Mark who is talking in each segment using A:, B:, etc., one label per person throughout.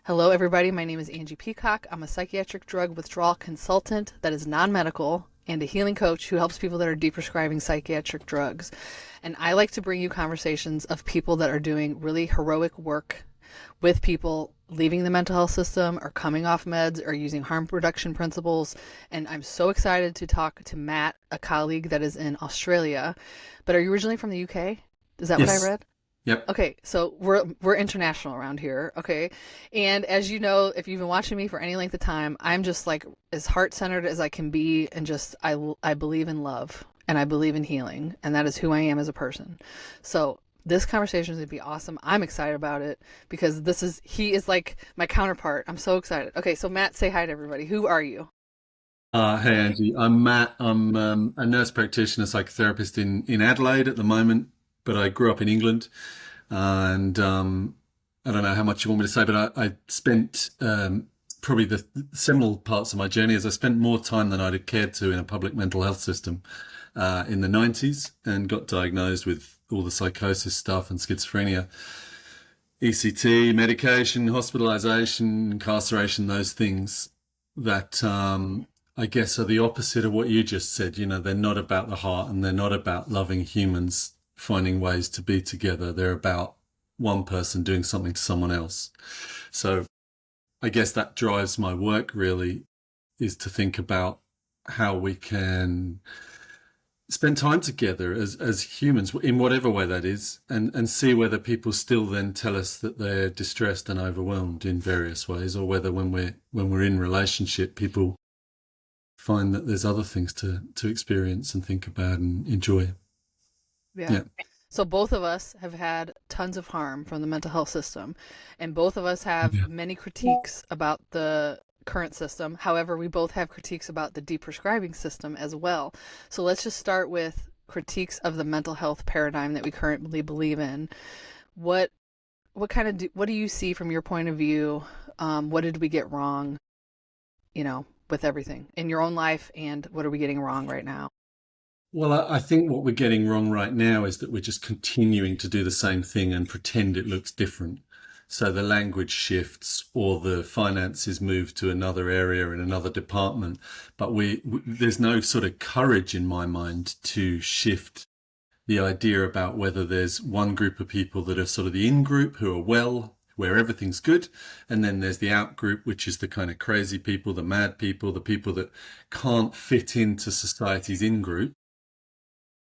A: Hello, everybody. My name is Angie Peacock. I'm a psychiatric drug withdrawal consultant that is non-medical and a healing coach who helps people that are deprescribing psychiatric drugs. And I like to bring you conversations of people that are doing really heroic work with people leaving the mental health system or coming off meds or using harm reduction principles. And I'm so excited to talk to Matt, a colleague that is in Australia. But are you originally from the UK? Is that what I
B: Yes.
A: read?
B: Yep.
A: Okay, so we're international around here, okay? And as you know, if you've been watching me for any length of time, I'm just like as heart-centered as I can be and just I believe in love and I believe in healing, and that is who I am as a person. So this conversation is going to be awesome. I'm excited about it because he is like my counterpart. I'm so excited. Okay, so Matt, say hi to everybody. Who are you?
B: Hey, Angie. I'm Matt. I'm a nurse practitioner, psychotherapist in Adelaide at the moment, but I grew up in England. And I don't know how much you want me to say, but I spent probably the seminal parts of my journey as I spent more time than I'd have cared to in a public mental health system in the 90s and got diagnosed with all the psychosis stuff and schizophrenia, ECT, medication, hospitalization, incarceration, those things that I guess are the opposite of what you just said. You know, they're not about the heart and they're not about loving humans finding ways to be together. They're about one person doing something to someone else. So I guess that drives my work really is to think about how we can spend time together as humans in whatever way that is and see whether people still then tell us that they're distressed and overwhelmed in various ways, or whether when we're in relationship people find that there's other things to experience and think about and enjoy.
A: Yeah.
B: Yeah.
A: So both of us have had tons of harm from the mental health system, and both of us have
B: Yeah.
A: many critiques about the current system. However, we both have critiques about the deprescribing system as well. So let's just start with critiques of the mental health paradigm that we currently believe in. What what do you see from your point of view? What did we get wrong, with everything in your own life, and what are we getting wrong right now?
B: Well, I think what we're getting wrong right now is that we're just continuing to do the same thing and pretend it looks different. So the language shifts or the finances move to another area in another department. But there's no sort of courage in my mind to shift the idea about whether there's one group of people that are sort of the in group who are well, where everything's good, and then there's the out group, which is the kind of crazy people, the mad people, the people that can't fit into society's in group.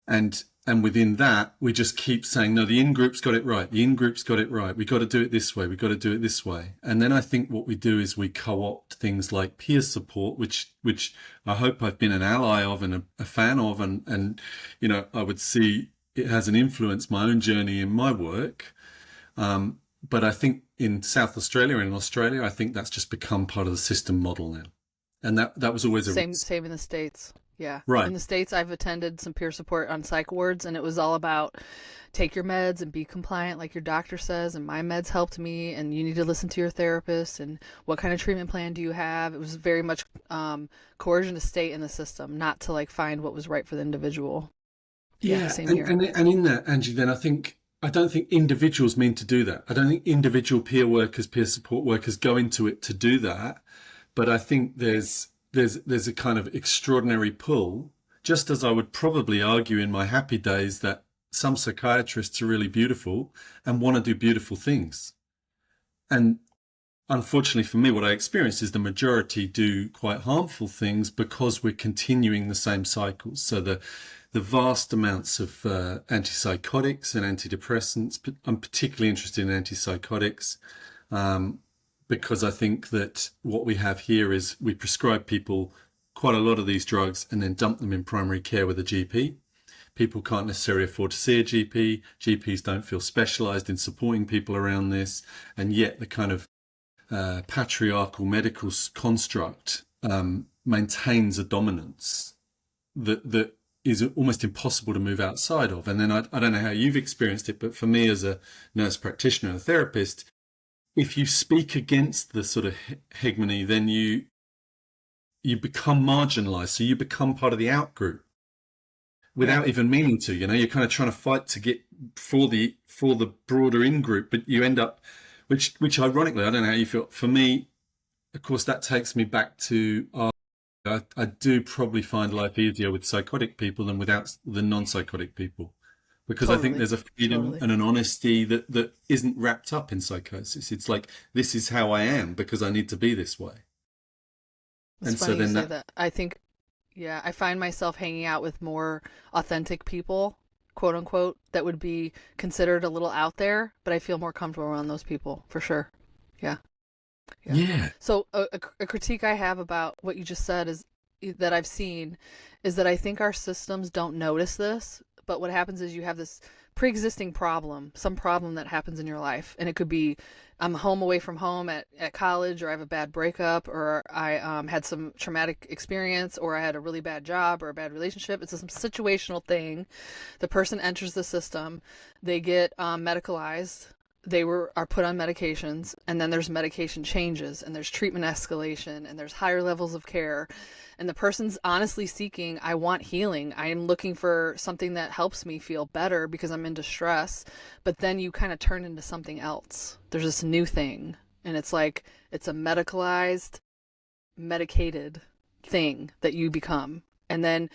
B: And within that, we just keep saying, no, the in group's got it right. The in group's got it right. We got to do it this way. We got to do it this way. And then I think what we do is we co-opt things like peer support, which I hope I've been an ally of and a fan of, and I would see it has an influence my own journey in my work. But I think in South Australia and in Australia, I think that's just become part of the system model now. And that was always a
A: Same in the States. Yeah. In
B: right.
A: the States, I've attended some peer support on psych wards, and it was all about take your meds and be compliant like your doctor says, and my meds helped me, and you need to listen to your therapist, and what kind of treatment plan do you have? It was very much coercion to stay in the system, not to like find what was right for the individual. Yeah,
B: Yeah,
A: same
B: and,
A: here.
B: and and in that, Angie, then I don't think individuals mean to do that. I don't think individual peer workers, peer support workers go into it to do that. But I think there's a kind of extraordinary pull, just as I would probably argue in my happy days that some psychiatrists are really beautiful and want to do beautiful things. And unfortunately for me, what I experience is the majority do quite harmful things because we're continuing the same cycles. So the vast amounts of antipsychotics and antidepressants. I'm particularly interested in antipsychotics because I think that what we have here is we prescribe people quite a lot of these drugs and then dump them in primary care with a GP. People can't necessarily afford to see a GP. GPs don't feel specialised in supporting people around this, and yet the kind of patriarchal medical construct maintains a dominance that is almost impossible to move outside of. And then I don't know how you've experienced it, but for me as a nurse practitioner and a therapist, if you speak against the sort of hegemony, then you become marginalized. So you become part of the out group
A: Yeah.
B: without even meaning to. You're kind of trying to fight to get for the broader in group, but you end up which ironically, I don't know how you feel. For me, of course, that takes me back to I do probably find life easier with psychotic people than without the non-psychotic people, because I think
A: Totally.
B: there's a freedom
A: Totally.
B: and an honesty that isn't wrapped up in psychosis. It's like, this is how I am because I need to be this way.
A: It's
B: And so
A: funny you
B: then
A: say
B: that,
A: that. I think, yeah, I find myself hanging out with more authentic people, quote unquote, that would be considered a little out there, but I feel more comfortable around those people for sure. Yeah. Yeah.
B: yeah,
A: So a critique I have about what you just said is that I've seen is that I think our systems don't notice this, but what happens is you have this pre-existing problem, some problem that happens in your life, and it could be I'm home away from home at college, or I have a bad breakup, or I had some traumatic experience, or I had a really bad job or a bad relationship. It's some situational thing. The person enters the system, they get medicalized, are put on medications, and then there's medication changes, and there's treatment escalation, and there's higher levels of care, and the person's honestly seeking, I want healing, I am looking for something that helps me feel better because I'm in distress. But then you kind of turn into something else. There's this new thing, and it's like it's a medicalized, medicated thing that you become. And then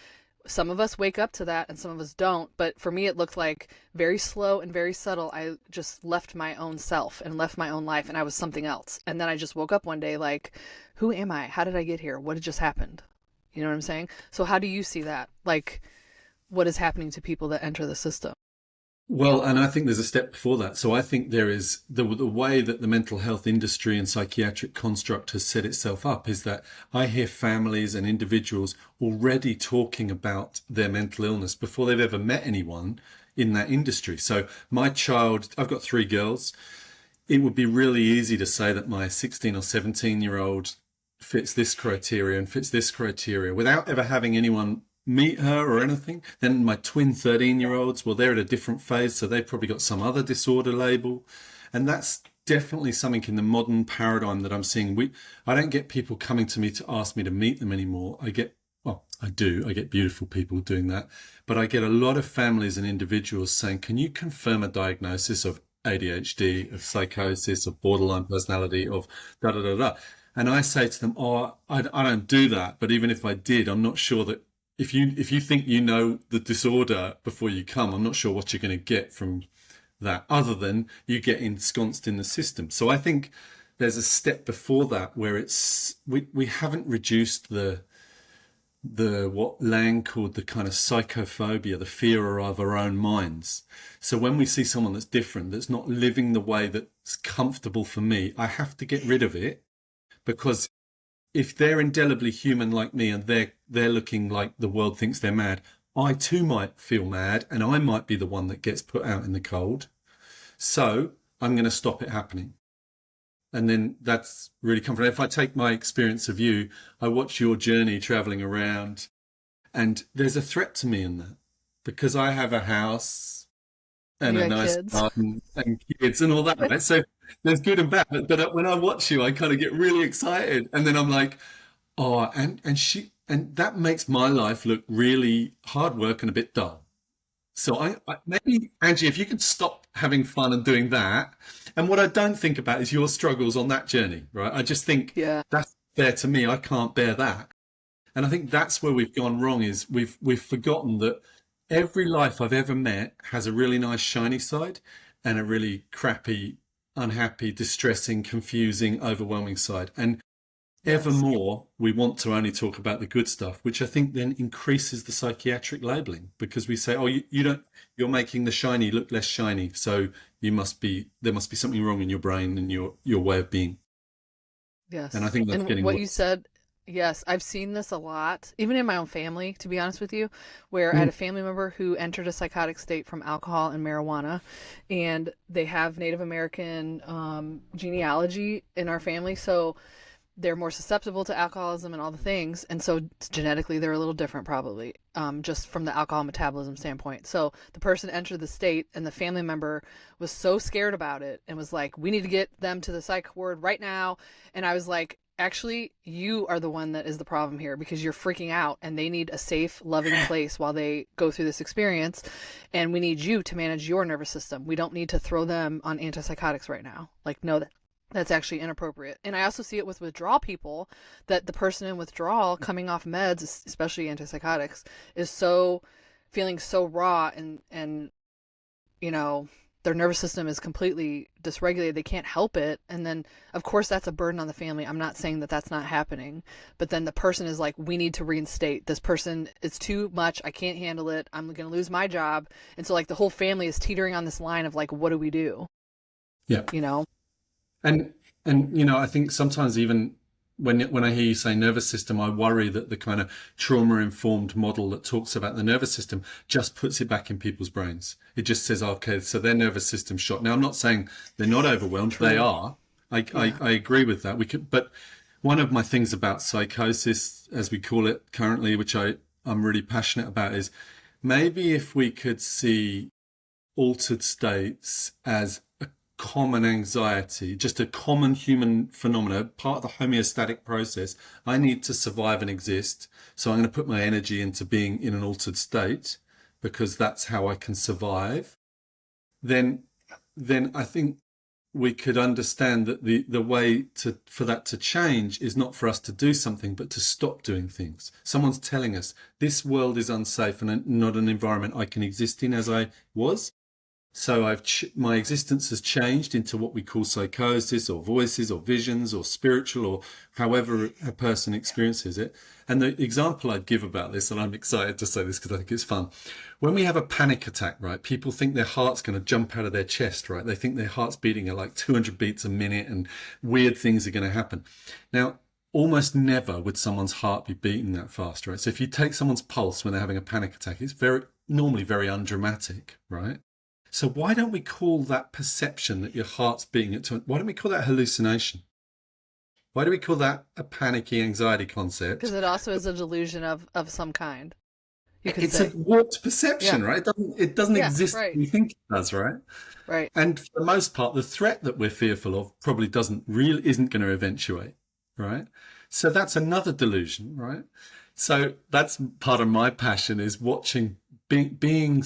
A: some of us wake up to that and some of us don't. But for me, it looked like very slow and very subtle. I just left my own self and left my own life, and I was something else. And then I just woke up one day like, who am I? How did I get here? What had just happened? You know what I'm saying? So how do you see that? Like, what is happening to people that enter the system?
B: well, and I think there's a step before that. So I think there is the way that the mental health industry and psychiatric construct has set itself up is that I hear families and individuals already talking about their mental illness before they've ever met anyone in that industry. So my child, I've got three girls. It would be really easy to say that my 16 or 17-year-old fits this criteria and fits this criteria without ever having anyone meet her or anything. Then my twin 13-year-olds, well, they're at a different phase, so they've probably got some other disorder label. And that's definitely something in the modern paradigm that I'm seeing. I don't get people coming to me to ask me to meet them anymore. Well, I do. I get beautiful people doing that. But I get a lot of families and individuals saying, can you confirm a diagnosis of ADHD, of psychosis, of borderline personality, of da da da da? And I say to them, oh, I don't do that. But even if I did, I'm not sure that if you think you know the disorder before you come, I'm not sure what you're going to get from that other than you get ensconced in the system. So I think there's a step before that where we haven't reduced the what Laing called the kind of psychophobia, the fear of our own minds. So when we see someone that's different, that's not living the way that's comfortable for me, I have to get rid of it, because if they're indelibly human like me and they're looking like the world thinks they're mad, I too might feel mad and I might be the one that gets put out in the cold. So I'm going to stop it happening. And then that's really comforting. If I take my experience of you, I watch your journey traveling around, and there's a threat to me in that because I have a house and
A: You
B: a
A: got
B: nice
A: kids.
B: garden and kids and all that, right? So there's good and bad. But when I watch you, I kind of get really excited, and then I'm like, oh, and that makes my life look really hard work and a bit dull. So I maybe Angie, if you could stop having fun and doing that. And what I don't think about is your struggles on that journey, right? I just think
A: Yeah.
B: that's fair to me. I can't bear that. And I think that's where we've gone wrong, is we've forgotten that every life I've ever met has a really nice shiny side and a really crappy, unhappy, distressing, confusing, overwhelming side. And
A: Yes.
B: evermore we want to only talk about the good stuff, which I think then increases the psychiatric labeling, because we say, oh, you don't, you're making the shiny look less shiny, so there must be something wrong in your brain and your way of being. And I
A: Yes.
B: think that's
A: And
B: getting
A: what you
B: worse.
A: said, yes, I've seen this a lot, even in my own family, to be honest with you, where I had
B: Mm.
A: a family member who entered a psychotic state from alcohol and marijuana, and they have Native American genealogy in our family. So they're more susceptible to alcoholism and all the things. And so genetically, they're a little different, probably, just from the alcohol metabolism standpoint. So the person entered the state, and the family member was so scared about it and was like, we need to get them to the psych ward right now. And I was like, actually, you are the one that is the problem here because you're freaking out and they need a safe, loving place while they go through this experience. And we need you to manage your nervous system. We don't need to throw them on antipsychotics right now. Like, no, that's actually inappropriate. And I also see it with withdrawal people, that the person in withdrawal coming off meds, especially antipsychotics, is so feeling so raw and you know, their nervous system is completely dysregulated. They can't help it. And then, of course, that's a burden on the family. I'm not saying that that's not happening. But then the person is like, we need to reinstate. This person, it's too much. I can't handle it. I'm going to lose my job. And so, like, the whole family is teetering on this line of, like, what do we do?
B: Yeah.
A: You know?
B: And you know, I think sometimes even when I hear you say nervous system, I worry that the kind of trauma-informed model that talks about the nervous system just puts it back in people's brains. It just says, okay, so their nervous system's shot. Now, I'm not saying they're not overwhelmed. True. They are. I agree with that. But one of my things about psychosis, as we call it currently, which I'm really passionate about, is maybe if we could see altered states as a common anxiety, just a common human phenomena, part of the homeostatic process. I need to survive and exist, so I'm going to put my energy into being in an altered state because that's how I can survive. Then I think we could understand that the way for that to change is not for us to do something, but to stop doing things. Someone's telling us this world is unsafe and not an environment I can exist in as I was. So my existence has changed into what we call psychosis or voices or visions or spiritual or however a person experiences it. And the example I'd give about this, and I'm excited to say this because I think it's fun. When we have a panic attack, right, people think their heart's going to jump out of their chest, right? They think their heart's beating at like 200 beats a minute and weird things are going to happen. Now, almost never would someone's heart be beating that fast, right? So if you take someone's pulse when they're having a panic attack, it's normally very undramatic, right? So why don't we call that perception that your heart's beating at 200, why don't we call that hallucination? Why do we call that a panicky anxiety concept?
A: Because it also is a delusion of some kind.
B: It's a warped perception, right? It doesn't exist
A: right.
B: when you think it does, right?
A: Right.
B: And for the most part, the threat that we're fearful of probably isn't going to eventuate, right? So that's another delusion, right? So that's part of my passion, is watching being.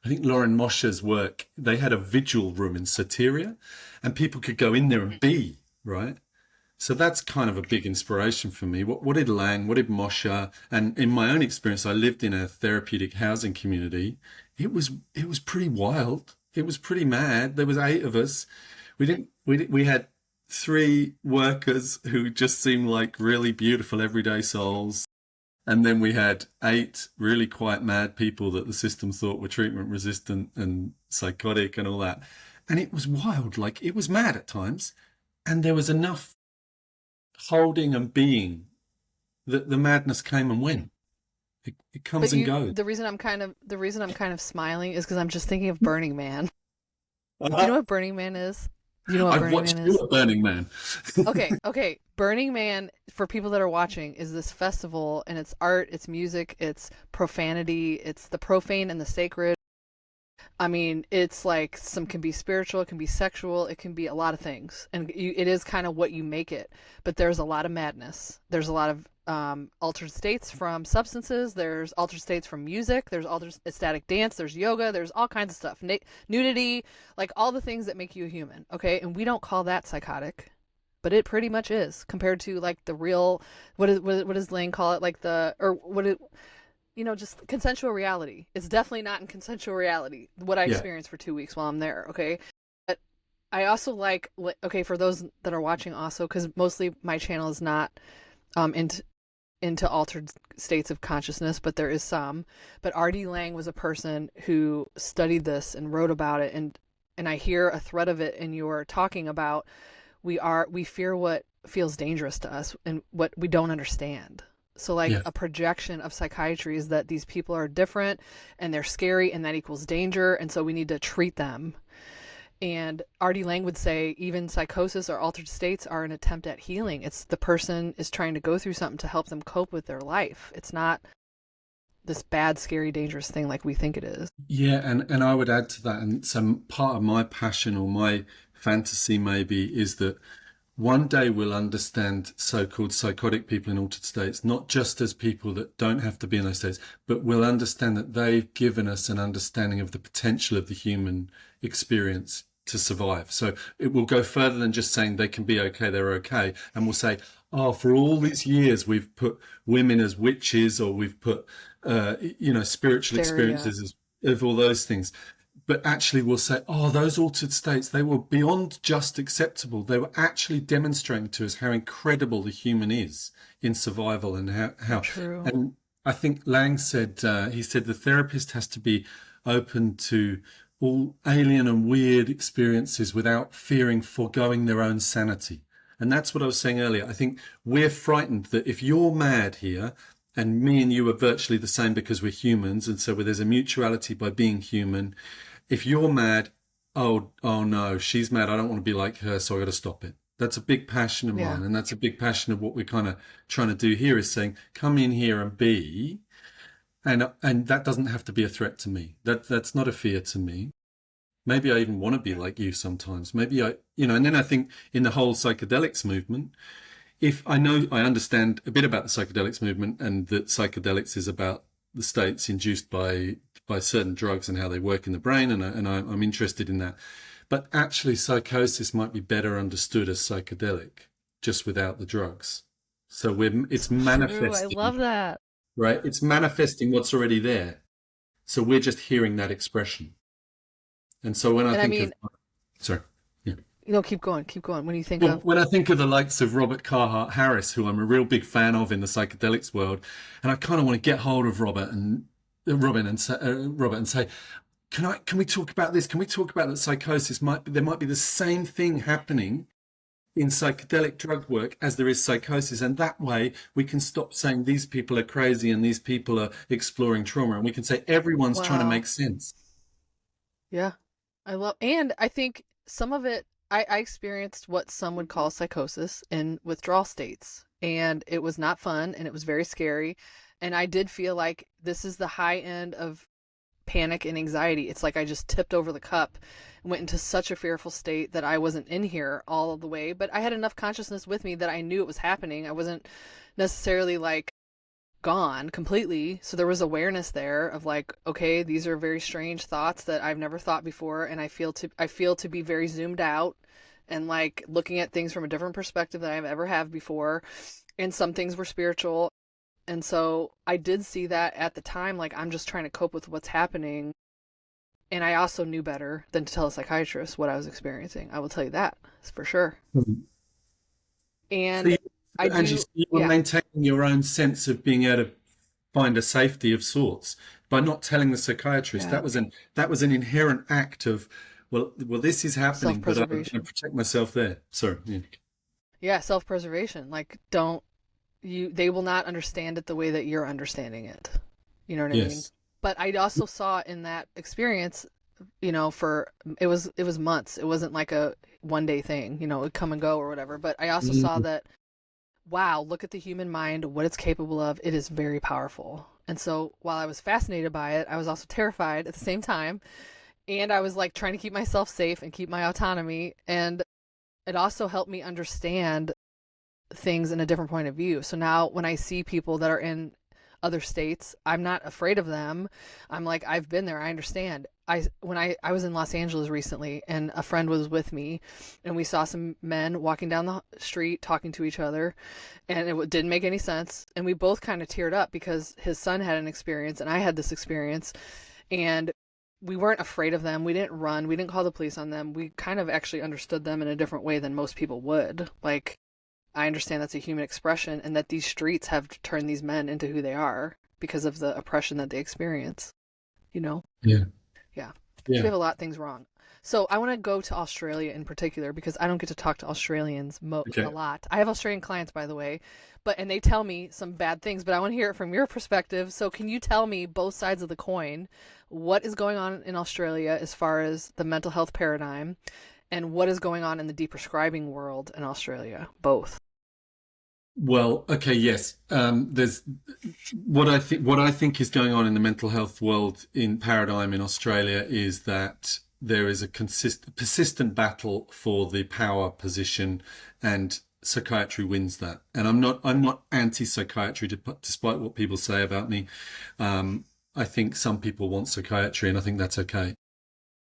B: I think Lauren Mosher's work, they had a vigil room in Soteria and people could go in there and be, right? So that's kind of a big inspiration for me. What did Laing, what did Mosher, and in my own experience, I lived in a therapeutic housing community. It was pretty wild. It was pretty mad. There was 8 of us. We had 3 workers who just seemed like really beautiful everyday souls. And then we had 8 really quite mad people that the system thought were treatment resistant and psychotic and all that. And it was wild, like it was mad at times. And there was enough holding and being that the madness came and went. It comes and goes.
A: The reason I'm kind of smiling is because I'm just thinking of Burning Man. Do you know what Burning Man is? You know what Burning Man is?
B: I've watched Burning Man.
A: Okay. Burning Man, for people that are watching, is this festival, and it's art, it's music, it's profanity, it's the profane and the sacred. I mean, it's like can be spiritual, it can be sexual, it can be a lot of things. And it is kind of what you make it. But there's a lot of madness. There's a lot of altered states from substances. There's altered states from music. There's altered ecstatic dance. There's yoga. There's all kinds of stuff. Nudity, like all the things that make you a human. Okay, and we don't call that psychotic, but it pretty much is compared to like the real. What does Laing call it? Like just consensual reality. It's definitely not in consensual reality. What I experienced for 2 weeks while I'm there. Okay. But I also for those that are watching also, because mostly my channel is not into altered states of consciousness, but there is some. But R.D. Laing was a person who studied this and wrote about it, and I hear a thread of it in your talking about we fear what feels dangerous to us and what we don't understand. So a projection of psychiatry is that these people are different and they're scary and that equals danger, and so we need to treat them. And R.D. Laing would say even psychosis or altered states are an attempt at healing. It's the person is trying to go through something to help them cope with their life. It's not this bad, scary, dangerous thing like we think it is.
B: Yeah, and I would add to that, and so part of my passion or my fantasy maybe is that one day we'll understand so-called psychotic people in altered states, not just as people that don't have to be in those states, but we'll understand that they've given us an understanding of the potential of the human experience to survive. So it will go further than just saying they can be okay, they're okay. And we'll say, oh, for all these years, we've put women as witches, or we've put, spiritual experiences of all those things. But actually we'll say, oh, those altered states, they were beyond just acceptable. They were actually demonstrating to us how incredible the human is in survival, and how
A: True.
B: and I think Laing said, he said the therapist has to be open to all alien and weird experiences without fearing foregoing their own sanity. And that's what I was saying earlier. I think we're frightened that if you're mad here, and me and you are virtually the same because we're humans, and so there's a mutuality by being human. If you're mad, oh no, she's mad, I don't want to be like her, so I got to stop it. That's a big passion of mine, and that's a big passion of what we're kind of trying to do here, is saying, come in here and be, and that doesn't have to be a threat to me. That's not a fear to me. Maybe I even want to be like you sometimes. Maybe and then I think in the whole psychedelics movement, if I understand a bit about the psychedelics movement, and that psychedelics is about the states induced by certain drugs and how they work in the brain, and I'm interested in that. But actually, psychosis might be better understood as psychedelic, just without the drugs. So it's manifesting.
A: I love that.
B: Right? It's manifesting what's already there. So we're just hearing that expression. And so when I think of, sorry. Yeah.
A: Keep going. When you think of...
B: When I think of the likes of Robert Carhart Harris, who I'm a real big fan of in the psychedelics world, and I kind of want to get hold of Robert and say, can we talk about this? Can we talk about that psychosis there might be the same thing happening in psychedelic drug work as there is psychosis, and that way we can stop saying these people are crazy and these people are exploring trauma, and we can say everyone's trying to make sense.
A: Yeah, and I think some of it, I experienced what some would call psychosis in withdrawal states, and it was not fun, and it was very scary, and I did feel like this is the high end of panic and anxiety. It's like I just tipped over the cup and went into such a fearful state that I wasn't in here all of the way, but I had enough consciousness with me that I knew it was happening. I wasn't necessarily like gone completely. So there was awareness there of like, okay, these are very strange thoughts that I've never thought before, and I feel to be very zoomed out and like looking at things from a different perspective than I've ever have before. And some things were spiritual. And so I did see that at the time, like I'm just trying to cope with what's happening. And I also knew better than to tell a psychiatrist what I was experiencing. I will tell you that for sure.
B: Mm-hmm.
A: And
B: so you were maintaining your own sense of being able to find a safety of sorts by not telling the psychiatrist. Yeah. That was an inherent act of, well, this is happening, but I'm going to protect myself there. Sorry.
A: Yeah, self-preservation. Like, they will not understand it the way that you're understanding it. You know what I mean? But I also saw in that experience, it was months. It wasn't like a one day thing, it would come and go or whatever. But I also saw that, wow, look at the human mind, what it's capable of. It is very powerful. And so while I was fascinated by it, I was also terrified at the same time. And I was like trying to keep myself safe and keep my autonomy. And it also helped me understand things in a different point of view. So now when I see people that are in other states, I'm not afraid of them. I'm like, I've been there. I understand. When I was in Los Angeles recently, and a friend was with me, and we saw some men walking down the street talking to each other, and it didn't make any sense. And we both kind of teared up because his son had an experience and I had this experience, and we weren't afraid of them. We didn't run. We didn't call the police on them. We kind of actually understood them in a different way than most people would. Like, I understand that's a human expression, and that these streets have turned these men into who they are because of the oppression that they experience, Yeah. So we have a lot of things wrong. So I want to go to Australia in particular, because I don't get to talk to Australians a lot. I have Australian clients, by the way, and they tell me some bad things, but I want to hear it from your perspective. So can you tell me both sides of the coin? What is going on in Australia as far as the mental health paradigm, and what is going on in the deprescribing world in Australia? Both.
B: Well, okay, yes. There's what I think is going on in the mental health world in paradigm in Australia is that there is a persistent battle for the power position, and psychiatry wins that. And I'm not anti-psychiatry, despite what people say about me. I think some people want psychiatry, and I think that's okay.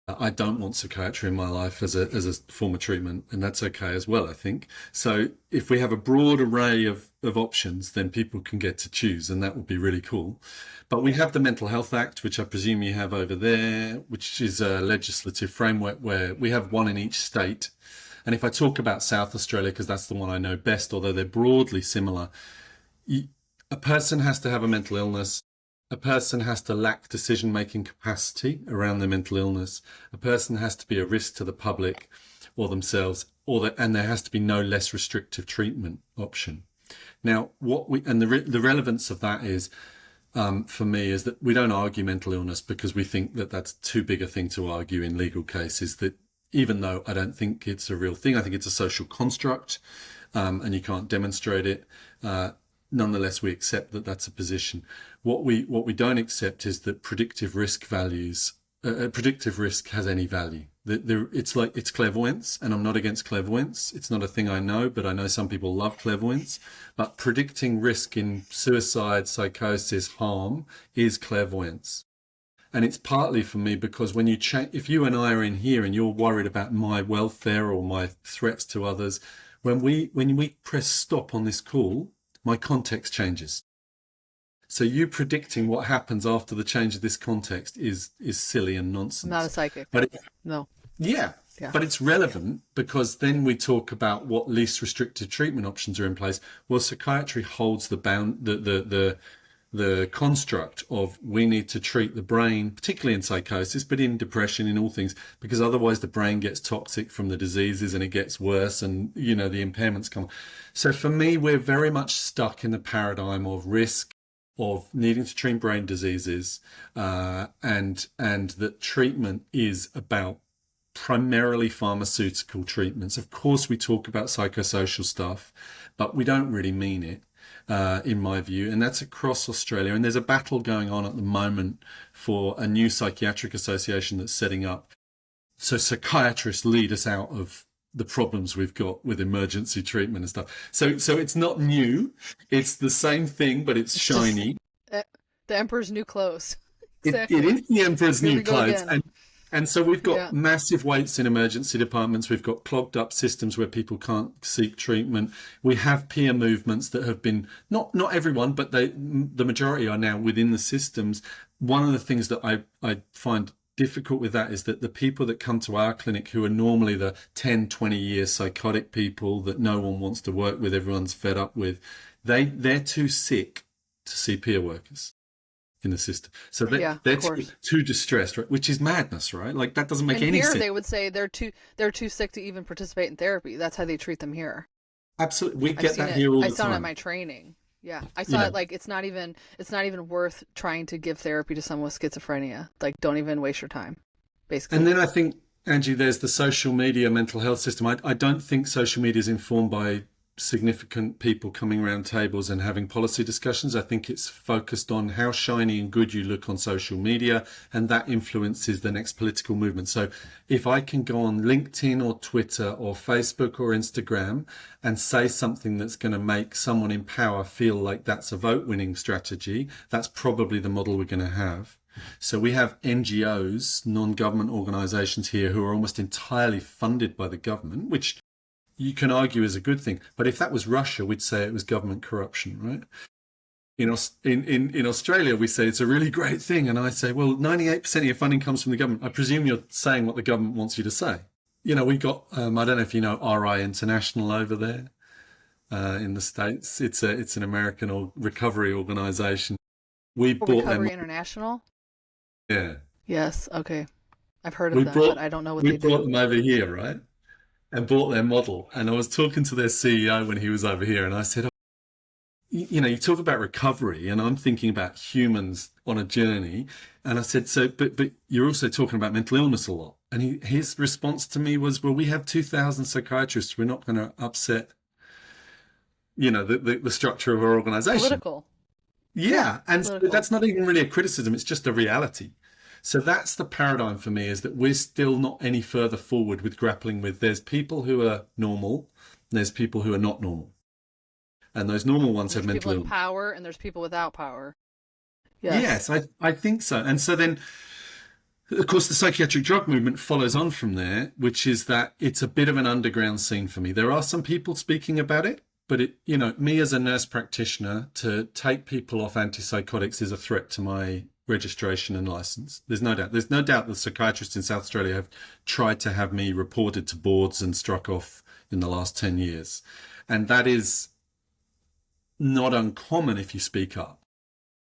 B: I don't want psychiatry in my life as a form of treatment, and that's okay as well, I think. So if we have a broad array of options, then people can get to choose, and that would be really cool. But we have the Mental Health Act, which I presume you have over there, which is a legislative framework where we have one in each state. And if I talk about South Australia, because that's the one I know best, although they're broadly similar, a person has to have a mental illness. A person has to lack decision-making capacity around their mental illness. A person has to be a risk to the public or themselves, and there has to be no less restrictive treatment option. Now, the relevance of that is, for me, is that we don't argue mental illness because we think that that's too big a thing to argue in legal cases. That even though I don't think it's a real thing, I think it's a social construct, and you can't demonstrate it. Nonetheless, we accept that that's a position. What we don't accept is that predictive risk has any value. It's clairvoyance, and I'm not against clairvoyance. It's not a thing I know, but I know some people love clairvoyance. But predicting risk in suicide, psychosis, harm is clairvoyance. And it's partly for me because when if you and I are in here and you're worried about my welfare or my threats to others, when we press stop on this call, my context changes. So you predicting what happens after the change of this context is silly and nonsense.
A: I'm not a psychic.
B: But
A: no.
B: Yeah. But it's relevant because then we talk about what least restrictive treatment options are in place. Well, psychiatry holds the construct of we need to treat the brain, particularly in psychosis, but in depression, in all things, because otherwise the brain gets toxic from the diseases and it gets worse, and the impairments come. So for me, we're very much stuck in the paradigm of risk, of needing to treat brain diseases, and that treatment is about primarily pharmaceutical treatments. Of course, we talk about psychosocial stuff, but we don't really mean it. In my view, and that's across Australia. And there's a battle going on at the moment for a new psychiatric association that's setting up. So psychiatrists lead us out of the problems we've got with emergency treatment and stuff. So it's not new. It's the same thing, but it's shiny.
A: The emperor's new clothes.
B: Exactly. It is the emperor's new clothes. And so we've got massive waits in emergency departments. We've got clogged up systems where people can't seek treatment. We have peer movements that have been, not everyone, but the majority are now within the systems. One of the things that I find difficult with that is that the people that come to our clinic, who are normally the 10, 20-year psychotic people that no one wants to work with, everyone's fed up with, they're too sick to see peer workers in the system. So they're too distressed, right? Which is madness, right? Like that doesn't make any sense.
A: Here they would say they're too sick to even participate in therapy. That's how they treat them here.
B: Absolutely. We get that here all the time.
A: I saw it at my training. Yeah. I saw it like it's not even worth trying to give therapy to someone with schizophrenia. Like don't even waste your time, basically.
B: And then I think, Angie, there's the social media mental health system. I don't think social media is informed by significant people coming around tables and having policy discussions. I think it's focused on how shiny and good you look on social media, and that influences the next political movement. So if I can go on LinkedIn or Twitter or Facebook or Instagram and say something that's going to make someone in power feel like that's a vote winning strategy, that's probably the model we're going to have. So we have NGOs, non-government organizations here, who are almost entirely funded by the government, which you can argue is a good thing. But if that was Russia, we'd say it was government corruption, right? In Australia, we say it's a really great thing. And I say, well, 98% of your funding comes from the government. I presume you're saying what the government wants you to say. We got, I don't know if you know RI International over there in the States. It's an American recovery organization. We bought
A: Recovery International?
B: Yeah.
A: Yes, okay. I've heard of them, but I don't know what they do.
B: We brought them over here, right? And bought their model. And I was talking to their CEO when he was over here, and I said, you talk about recovery, and I'm thinking about humans on a journey. And I said, but you're also talking about mental illness a lot. And his response to me was, well, we have 2,000 psychiatrists. We're not going to upset, the structure of our organization.
A: Political.
B: Yeah. And
A: political.
B: That's not even really a criticism. It's just a reality. So that's the paradigm for me, is that we're still not any further forward with grappling with, there's people who are normal, and there's people who are not normal. And those normal ones have
A: There's
B: mental
A: people in
B: illness.
A: power and there's people without power. Yes.
B: Yes, I think so. And so then, of course, the psychiatric drug movement follows on from there, which is that it's a bit of an underground scene for me. There are some people speaking about it, but it, you know, me as a nurse practitioner, to take people off antipsychotics is a threat to my registration and license. There's no doubt. There's no doubt that psychiatrists in South Australia have tried to have me reported to boards and struck off in the last 10 years. And that is not uncommon if you speak up.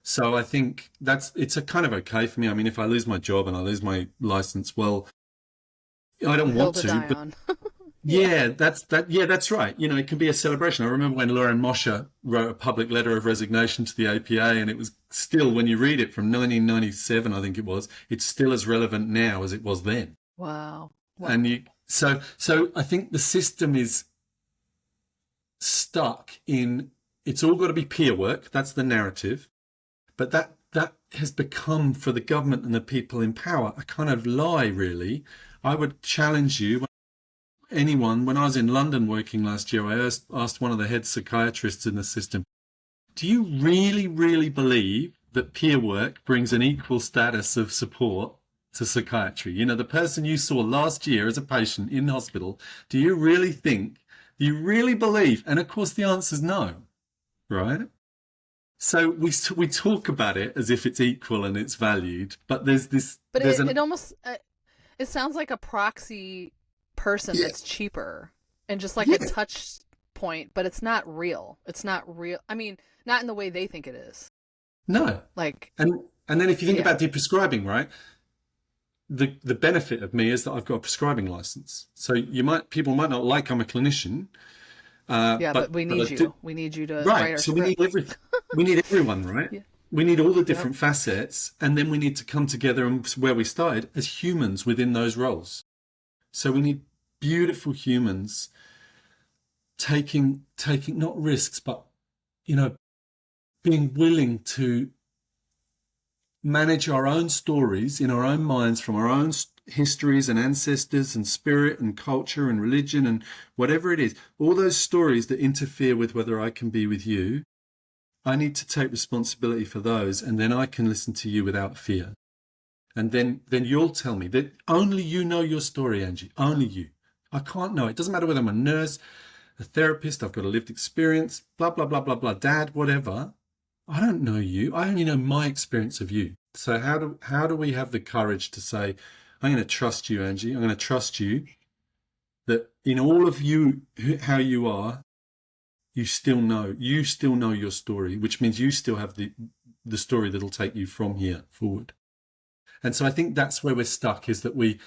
B: So I think it's a kind of okay for me. I mean, if I lose my job and I lose my license, well, I don't want to, but yeah, that's right. You know, it can be a celebration. I remember when Lauren Mosher wrote a public letter of resignation to the APA, and it was still, when you read it from 1997, I think it was, it's still as relevant now as it was then.
A: Wow.
B: And so I think the system is stuck in, it's all got to be peer work. That's the narrative. But that has become, for the government and the people in power, a kind of lie, really. I would challenge you, anyone, when I was in London working last year, I asked one of the head psychiatrists in the system, do you really, really believe that peer work brings an equal status of support to psychiatry? You know, the person you saw last year as a patient in hospital, do you really believe? And of course the answer is no, right? So we talk about it as if it's equal and it's valued, but there's this.
A: But it almost it sounds like a proxy person that's cheaper and just like a touch point, but it's not real. It's not real. I mean, not in the way they think it is.
B: No.
A: Like,
B: and then if you think about deprescribing, right? The benefit of me is that I've got a prescribing license. So people might not like I'm a clinician.
A: But we need you. We need you to write our
B: so
A: script.
B: we need everyone, right? Yeah. We need all the different facets, and then we need to come together and where we started as humans within those roles. So we need beautiful humans taking not risks, but, you know, being willing to manage our own stories in our own minds from our own histories and ancestors and spirit and culture and religion and whatever it is, all those stories that interfere with whether I can be with you. I need to take responsibility for those, and then I can listen to you without fear. And then you'll tell me that only you know your story, Angie, only you. I can't know. It doesn't matter whether I'm a nurse, a therapist, I've got a lived experience, blah, blah, blah, blah, blah, dad, whatever. I don't know you. I only know my experience of you. So how do we have the courage to say, I'm going to trust you, Angie. I'm going to trust you that in all of you, how you are, you still know your story, which means you still have the story that'll take you from here forward. And so I think that's where we're stuck, is that we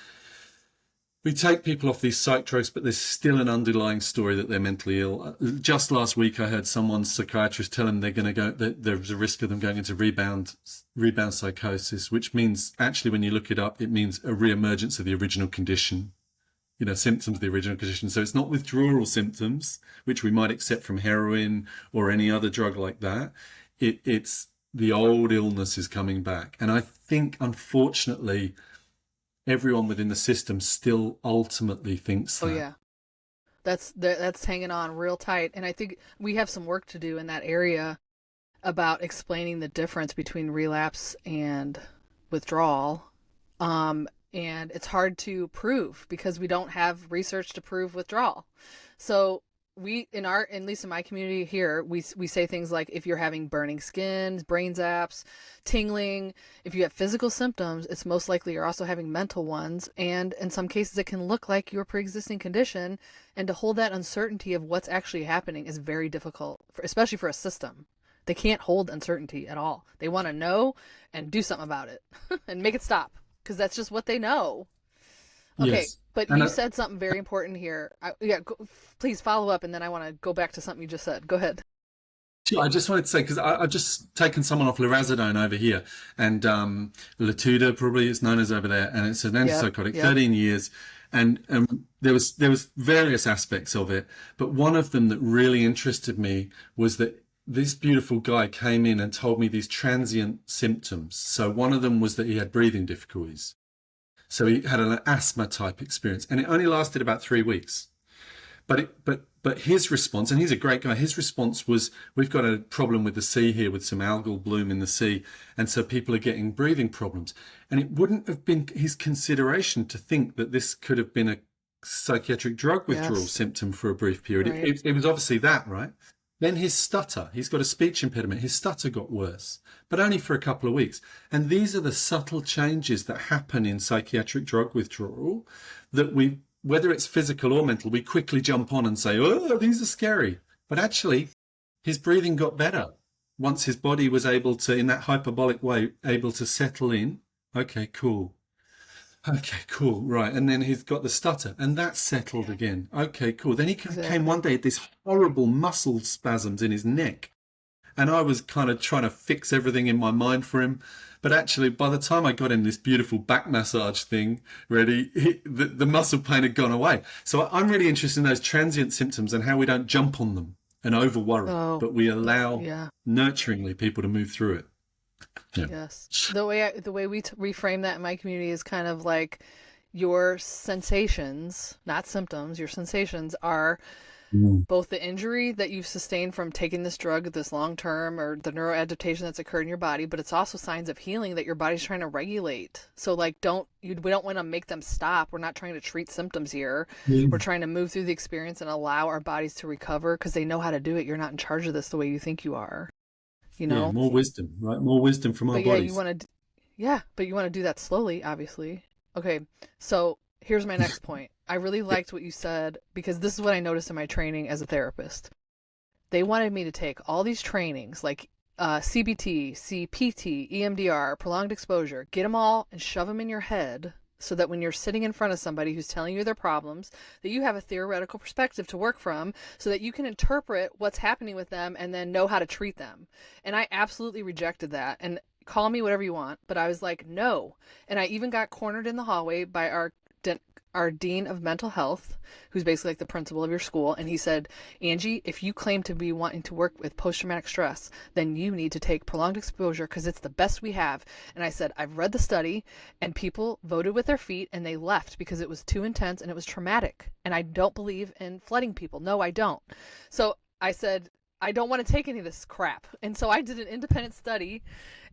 B: take people off these psych drugs, but there's still an underlying story that they're mentally ill. Just last week, I heard someone's psychiatrist tell them they're going to go, that there's a risk of them going into rebound psychosis, which means, actually, when you look it up, it means a reemergence of the original condition, you know, symptoms of the original condition. So it's not withdrawal symptoms, which we might accept from heroin or any other drug like that. It's the old illness is coming back. And I think, unfortunately, everyone within the system still ultimately thinks that.
A: Oh, yeah. That's hanging on real tight. And I think we have some work to do in that area about explaining the difference between relapse and withdrawal. And it's hard to prove because we don't have research to prove withdrawal. So we, at least in my community here, we say things like, if you're having burning skin, brain zaps, tingling, if you have physical symptoms, it's most likely you're also having mental ones. And in some cases, it can look like your pre-existing condition. And to hold that uncertainty of what's actually happening is very difficult, especially for a system. They can't hold uncertainty at all. They want to know and do something about it and make it stop, because that's just what they know. Okay, yes. But you said something very important here. Please follow up, and then I want to go back to something you just said. Go ahead.
B: Sure, I just wanted to say, because I've just taken someone off lorazepam over here, and Latuda probably is known as over there, and it's an antipsychotic, 13 years, and there was various aspects of it, but one of them that really interested me was that this beautiful guy came in and told me these transient symptoms. So one of them was that he had breathing difficulties. So he had an asthma type experience, and it only lasted about 3 weeks. But his response, and he's a great guy, his response was, we've got a problem with the sea here with some algal bloom in the sea, and so people are getting breathing problems. And it wouldn't have been his consideration to think that this could have been a psychiatric drug withdrawal symptom for a brief period.
A: Right.
B: It was obviously that, right? Then his stutter, he's got a speech impediment, his stutter got worse, but only for a couple of weeks. And these are the subtle changes that happen in psychiatric drug withdrawal that we, whether it's physical or mental, we quickly jump on and say, oh, these are scary. But actually, his breathing got better once his body was able to, in that hyperbolic way, able to settle in. Okay, cool. Okay, cool. Right. And then he's got the stutter and that settled again. Okay, cool. Then he came one day with this horrible muscle spasms in his neck. And I was kind of trying to fix everything in my mind for him. But actually, by the time I got him this beautiful back massage thing ready, the muscle pain had gone away. So I'm really interested in those transient symptoms and how we don't jump on them and over worry, but we allow nurturingly people to move through it. Yeah.
A: Yes. The way we reframe that in my community is kind of like your sensations, not symptoms, your sensations are both the injury that you've sustained from taking this drug, this long term, or the neuroadaptation that's occurred in your body, but it's also signs of healing that your body's trying to regulate. So like we don't want to make them stop. We're not trying to treat symptoms here. We're trying to move through the experience and allow our bodies to recover because they know how to do it. You're not in charge of this the way you think you are. You know?
B: Yeah, more wisdom, right? More wisdom from our bodies.
A: But you want to do that slowly, obviously. Okay, so here's my next point. I really liked what you said because this is what I noticed in my training as a therapist. They wanted me to take all these trainings like CBT, CPT, EMDR, prolonged exposure, get them all and shove them in your head so that when you're sitting in front of somebody who's telling you their problems, that you have a theoretical perspective to work from so that you can interpret what's happening with them and then know how to treat them. And I absolutely rejected that. And call me whatever you want, but I was like, no. And I even got cornered in the hallway by our dean of mental health, who's basically like the principal of your school. And he said, Angie, if you claim to be wanting to work with post-traumatic stress, then you need to take prolonged exposure because it's the best we have. And I said, I've read the study and people voted with their feet and they left because it was too intense and it was traumatic. And I don't believe in flooding people. No, I don't. So I said, I don't want to take any of this crap. And so I did an independent study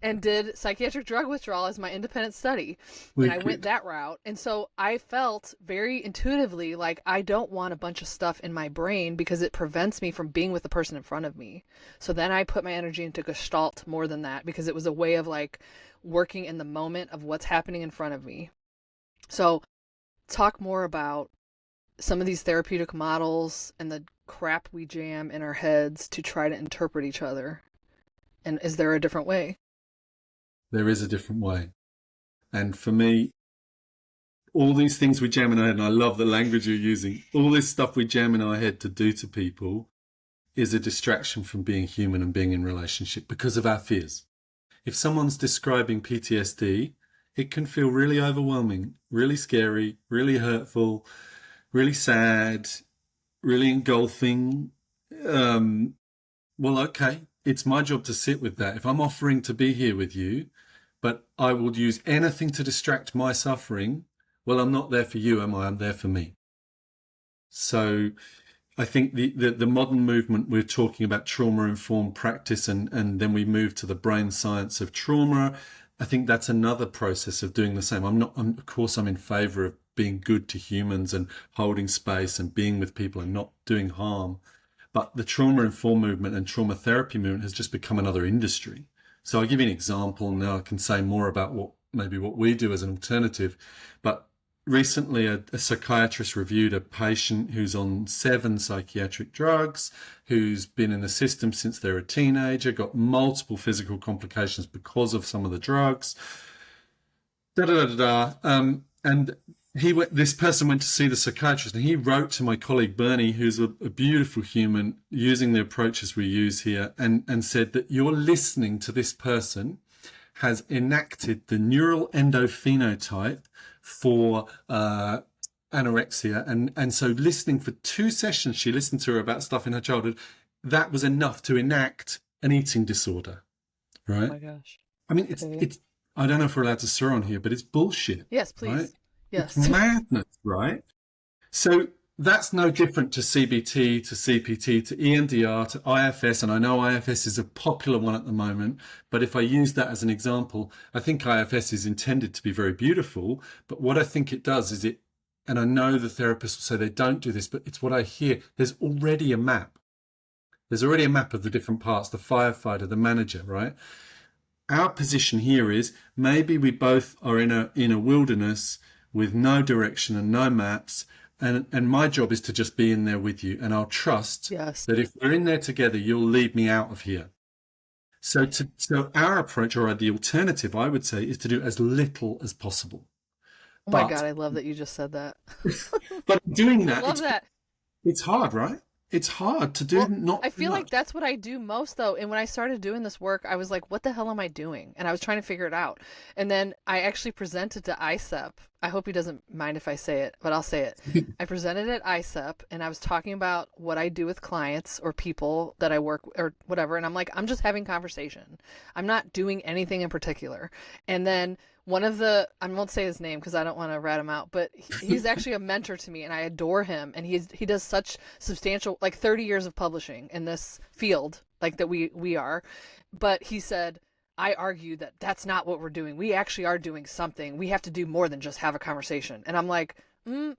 A: and did psychiatric drug withdrawal as my independent study. And I went that route. And so I felt very intuitively like I don't want a bunch of stuff in my brain because it prevents me from being with the person in front of me. So then I put my energy into Gestalt more than that because it was a way of like working in the moment of what's happening in front of me. So talk more about some of these therapeutic models and the crap we jam in our heads to try to interpret each other. And is there a different way?
B: There is a different way. And for me, all these things we jam in our head, and I love the language you're using, all this stuff we jam in our head to do to people is a distraction from being human and being in relationship because of our fears. If someone's describing PTSD, it can feel really overwhelming, really scary, really hurtful, really sad, really engulfing. Well, okay, it's my job to sit with that. If I'm offering to be here with you, but I will use anything to distract my suffering, well, I'm not there for you, am I? I'm there for me. So I think the modern movement, we're talking about trauma-informed practice, and then we move to the brain science of trauma. I think that's another process of doing the same. Of course, I'm in favor of being good to humans and holding space and being with people and not doing harm. But the trauma-informed movement and trauma therapy movement has just become another industry. So I'll give you an example. Now I can say more about what we do as an alternative. But recently a psychiatrist reviewed a patient who's on 7 psychiatric drugs, who's been in the system since they're a teenager, got multiple physical complications because of some of the drugs. And this person went to see the psychiatrist, and he wrote to my colleague Bernie, who's a beautiful human, using the approaches we use here, and said that you're listening to this person has enacted the neural endophenotype for anorexia. And so listening for 2 sessions, she listened to her about stuff in her childhood, that was enough to enact an eating disorder,
A: Oh
B: right?
A: my gosh.
B: I mean,
A: Okay.
B: it's. I don't know if we're allowed to swear on here, but it's bullshit,
A: Yes,
B: right?
A: please.
B: It's
A: Yes.
B: madness, right? So that's no different to CBT, to CPT, to EMDR, to IFS. And I know IFS is a popular one at the moment, but if I use that as an example, I think IFS is intended to be very beautiful. But what I think it does is it, and I know the therapists will say they don't do this, but it's what I hear. There's already a map. There's already a map of the different parts, the firefighter, the manager, right? Our position here is maybe we both are in a wilderness with no direction and no maps, and my job is to just be in there with you, and I'll trust
A: Yes.
B: that if we're in there together, you'll lead me out of here. So our approach, or the alternative, I would say, is to do as little as possible.
A: Oh my
B: But
A: God, I love that you just said that.
B: doing
A: I
B: that,
A: love that.
B: it's hard, right? It's hard to do
A: Well,
B: not
A: I
B: too
A: feel like
B: much.
A: that's what I do most though. And when I started doing this work, I was like, what the hell am I doing? And I was trying to figure it out. And then I actually presented to ISEP. I hope he doesn't mind if I say it, but I'll say it. I presented at ISEP and I was talking about what I do with clients or people that I work or whatever. And I'm like, I'm just having conversation. I'm not doing anything in particular. And then one of the, I won't say his name because I don't want to rat him out, but he's actually a mentor to me and I adore him. And he does such substantial, like 30 years of publishing in this field, like that we are. But he said, I argue that that's not what we're doing. We actually are doing something. We have to do more than just have a conversation. And I'm like,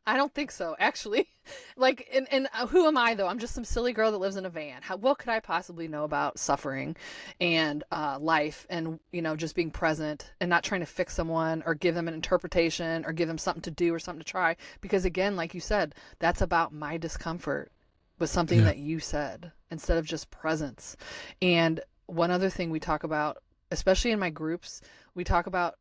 A: I don't think so, actually. Like, and who am I, though? I'm just some silly girl that lives in a van. What could I possibly know about suffering and life and, just being present and not trying to fix someone or give them an interpretation or give them something to do or something to try? Because, again, like you said, that's about my discomfort with something that you said instead of just presence. And one other thing we talk about, especially in my groups, we talk about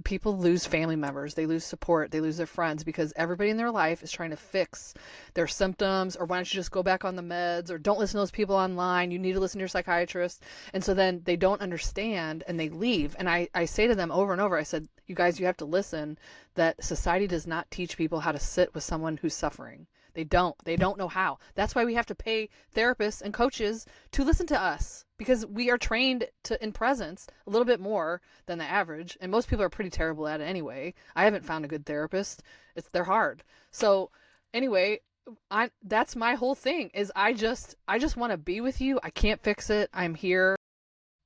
A: people lose family members, they lose support, they lose their friends because everybody in their life is trying to fix their symptoms, or why don't you just go back on the meds, or don't listen to those people online, you need to listen to your psychiatrist. And so then they don't understand and they leave. And I say to them over and over, I said, you guys, you have to listen that society does not teach people how to sit with someone who's suffering. They don't know how. That's why we have to pay therapists and coaches to listen to us, because we are trained in presence a little bit more than the average, and most people are pretty terrible at it anyway. I haven't found a good therapist. They're hard. So anyway, that's my whole thing is I just want to be with you. I can't fix it. I'm here.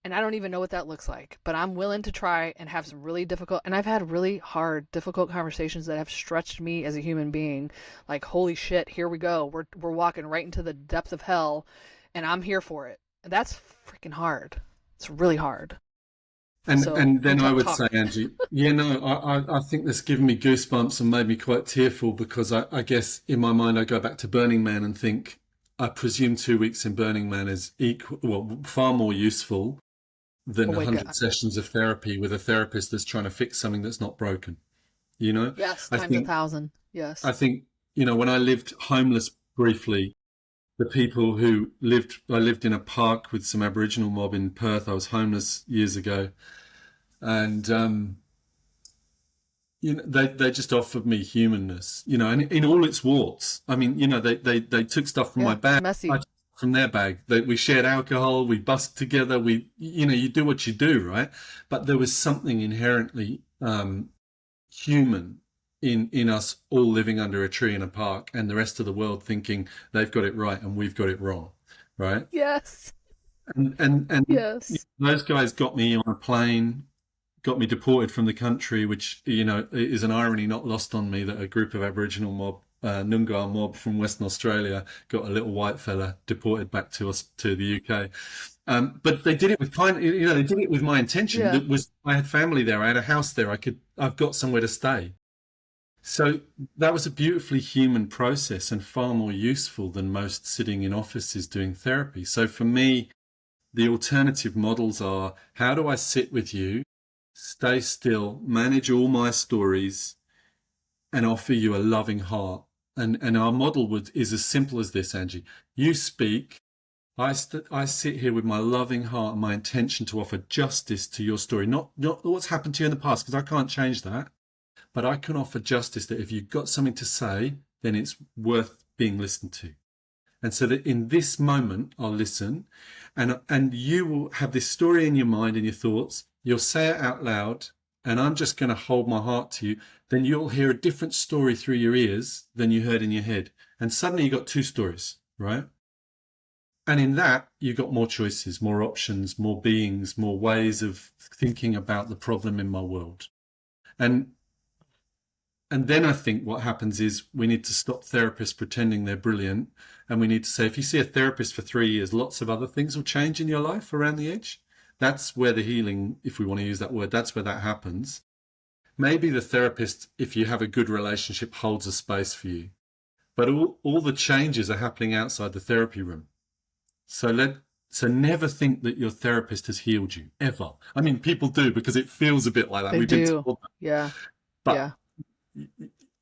A: And I don't even know what that looks like, but I'm willing to try and have some really difficult, and I've had really hard, difficult conversations that have stretched me as a human being. Like, holy shit, here we go. We're walking right into the depth of hell, and I'm here for it. And that's freaking hard. It's really hard.
B: And then I would say,
A: Talk.
B: Angie, I think that's given me goosebumps and made me quite tearful, because I guess in my mind I go back to Burning Man and think, I presume 2 weeks in Burning Man is far more useful than
A: Oh my
B: 100
A: God.
B: sessions of therapy with a therapist that's trying to fix something that's not broken.
A: Yes,
B: I
A: times a
B: think,
A: thousand. Yes.
B: I think, when I lived homeless briefly, the people I lived in a park with some Aboriginal mob in Perth. I was homeless years ago. And, they just offered me humanness, and in all its warts. I mean, they took stuff from my
A: Yeah, it's
B: bag, I
A: messy.
B: took from their bag. We shared alcohol, we busked together. You do what you do, right? But there was something inherently human in us all living under a tree in a park, and the rest of the world thinking they've got it right and we've got it wrong, right?
A: Yes.
B: And
A: Yes.
B: those guys got me on a plane, got me deported from the country, which is an irony not lost on me, that a group of Aboriginal mob, Noongar mob from Western Australia, got a little white fella deported back to us to the UK. But they did it with they did it with my intention.
A: Yeah.
B: That was, I had family there, I had a house there, I've got somewhere to stay. So that was a beautifully human process and far more useful than most sitting in offices doing therapy. So for me, the alternative models are, how do I sit with you, stay still, manage all my stories, and offer you a loving heart? And our model is as simple as this, Angie. You speak, I sit here with my loving heart and my intention to offer justice to your story, not what's happened to you in the past, because I can't change that. But I can offer justice, that if you've got something to say, then it's worth being listened to. And so that in this moment, I'll listen, and you will have this story in your mind and your thoughts. You'll say it out loud, and I'm just going to hold my heart to you. Then you'll hear a different story through your ears than you heard in your head. And suddenly you got two stories, right? And in that, you got more choices, more options, more beings, more ways of thinking about the problem in my world. And then I think what happens is we need to stop therapists pretending they're brilliant. And we need to say, if you see a therapist for 3 years, lots of other things will change in your life around the edge. That's where the healing, if we want to use that word, that's where that happens. Maybe the therapist, if you have a good relationship, holds a space for you. But all the changes are happening outside the therapy room. So never think that your therapist has healed you, ever. I mean, people do, because it feels a bit like that.
A: They do. Yeah.
B: But,
A: yeah.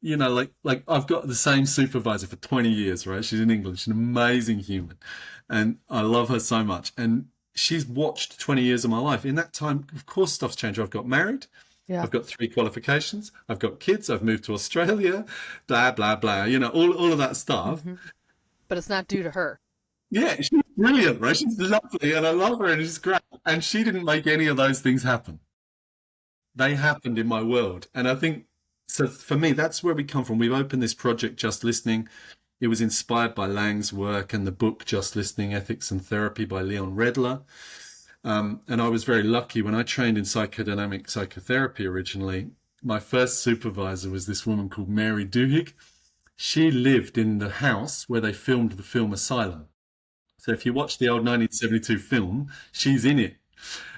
B: You know, like I've got the same supervisor for 20 years, right? She's in England. She's an amazing human. And I love her so much. And she's watched 20 years of my life. In that time, of course, stuff's changed. I've got married. Yeah. I've got 3 qualifications. I've got kids. I've moved to Australia, blah, blah, blah. You know, all of that stuff.
A: Mm-hmm. But it's not due to her.
B: Yeah, she's brilliant, right? She's lovely, and I love her, and she's great. And she didn't make any of those things happen. They happened in my world. And I think, so for me, that's where we come from. We've opened this project, Just Listening. It was inspired by Lang's work and the book Just Listening, Ethics and Therapy by Leon Redler. And I was very lucky when I trained in psychodynamic psychotherapy originally. My first supervisor was this woman called Mary Duhigg. She lived in the house where they filmed the film Asylum. So if you watch the old 1972 film, she's in it.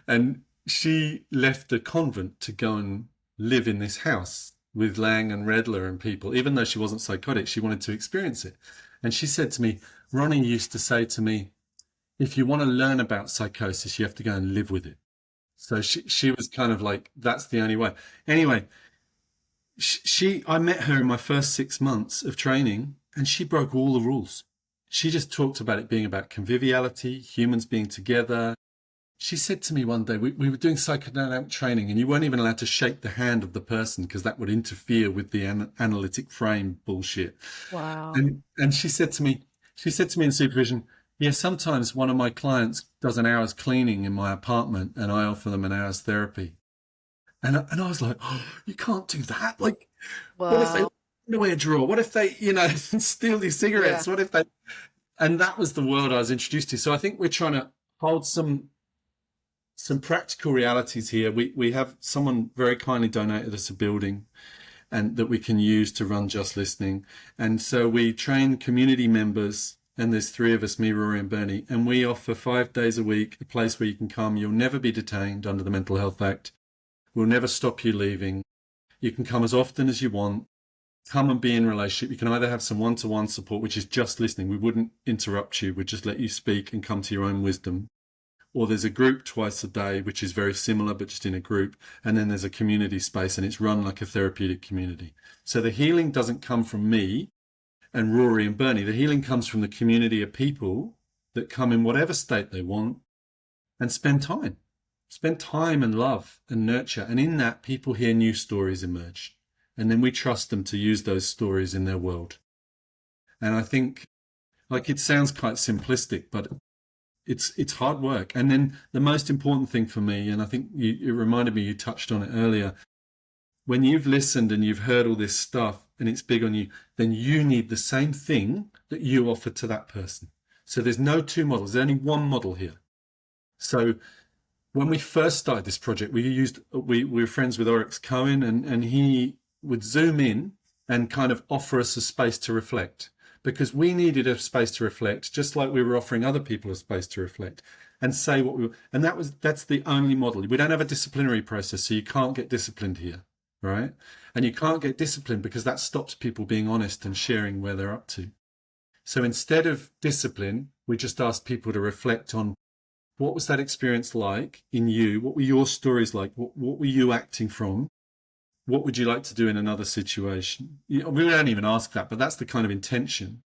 B: And she left a convent to go and live in this house with Laing and Redler and people. Even though she wasn't psychotic, she wanted to experience it. And she said to me, Ronnie used to say to me, if you want to learn about psychosis, you have to go and live with it. So she was kind of like, that's the only way. Anyway, I met her in my first 6 months of training, and she broke all the rules. She just talked about it being about conviviality, humans being together. She said to me one day, we were doing psychodynamic training, and you weren't even allowed to shake the hand of the person because that would interfere with the analytic frame bullshit.
A: Wow.
B: And she said to me in supervision, yeah, sometimes one of my clients does an hour's cleaning in my apartment and I offer them an hour's therapy. And I was like, oh, you can't do that. Like, wow. What if they put away a drawer? What if they, steal these cigarettes? Yeah. What if they... And that was the world I was introduced to. So I think we're trying to hold some practical realities here. We have someone very kindly donated us a building and that we can use to run Just Listening. And so we train community members, and there's 3 of us, me, Rory and Bernie, and we offer 5 days a week, a place where you can come. You'll never be detained under the Mental Health Act. We'll never stop you leaving. You can come as often as you want. Come and be in relationship. You can either have some one-to-one support, which is just listening. We wouldn't interrupt you. We'd just let you speak and come to your own wisdom. Or there's a group twice a day, which is very similar, but just in a group. And then there's a community space, and it's run like a therapeutic community. So the healing doesn't come from me and Rory and Bernie. The healing comes from the community of people that come in whatever state they want and spend time. Spend time and love and nurture. And in that, people hear new stories emerge. And then we trust them to use those stories in their world. And I think, like, it sounds quite simplistic, but it's hard work. And then the most important thing for me, and I think it reminded me, you touched on it earlier, when you've listened and you've heard all this stuff and it's big on you, then you need the same thing that you offer to that person. So there's no 2 models. There's only one model here. So when we first started this project, we were friends with Oryx Cohen, and he would zoom in and kind of offer us a space to reflect, because we needed a space to reflect, just like we were offering other people a space to reflect and say what we were. And that's the only model. We don't have a disciplinary process, so you can't get disciplined here, right? And you can't get disciplined because that stops people being honest and sharing where they're up to. So instead of discipline, we just asked people to reflect on, what was that experience like in you? What were your stories like? What were you acting from? What would you like to do in another situation? We don't even ask that, but that's the kind of intention,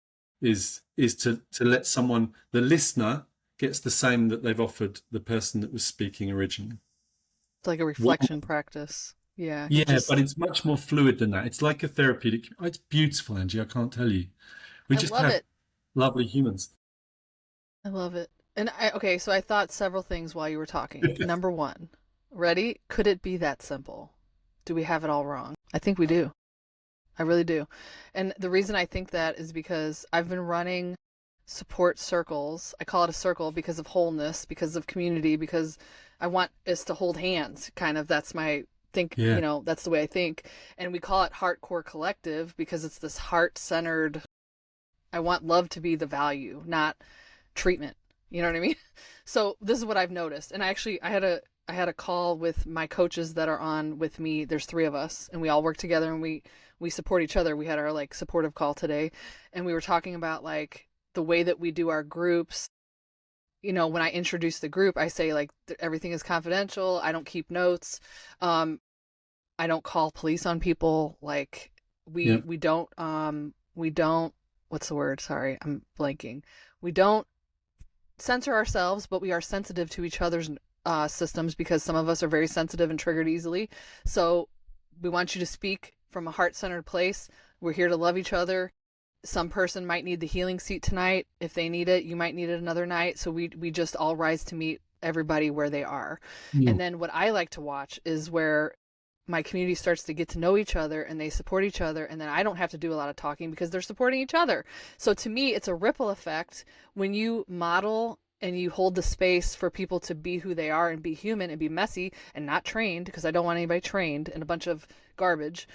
B: is to let someone, the listener, gets the same that they've offered the person that was speaking originally.
A: It's like a reflection practice. Yeah.
B: Yeah, but it's much more fluid than that. It's like a therapeutic. It's beautiful, Angie. I can't tell you.
A: I love it.
B: lovely humans.
A: I love it. And okay, so I thought several things while you were talking. Number one, ready? Could it be that simple? Do we have it all wrong? I think we do. I really do. And the reason I think that is because I've been running support circles. I call it a circle because of wholeness, because of community, because I want us to hold hands. Kind of that's my think,
B: Yeah.
A: that's the way I think. And we call it Heartcore Collective because it's this heart-centered, I want love to be the value, not treatment. You know what I mean? So this is what I've noticed. And I had a call with my coaches that are on with me. There's three of us and we all work together and we support each other. We had our like supportive call today and we were talking about like the way that we do our groups. When I introduce the group, I say like everything is confidential. I don't keep notes. I don't call police on people. Like
B: Yeah.
A: we don't what's the word? Sorry, I'm blanking. We don't censor ourselves, but we are sensitive to each other's systems because some of us are very sensitive and triggered easily. So we want you to speak from a heart-centered place. We're here to love each other. Some person might need the healing seat tonight. If they need it, you might need it another night. So we just all rise to meet everybody where they are.
B: Yeah.
A: And then what I like to watch is where my community starts to get to know each other and they support each other. And then I don't have to do a lot of talking because they're supporting each other. So to me, it's a ripple effect when you model and you hold the space for people to be who they are and be human and be messy and not trained, because I don't want anybody trained in a bunch of garbage.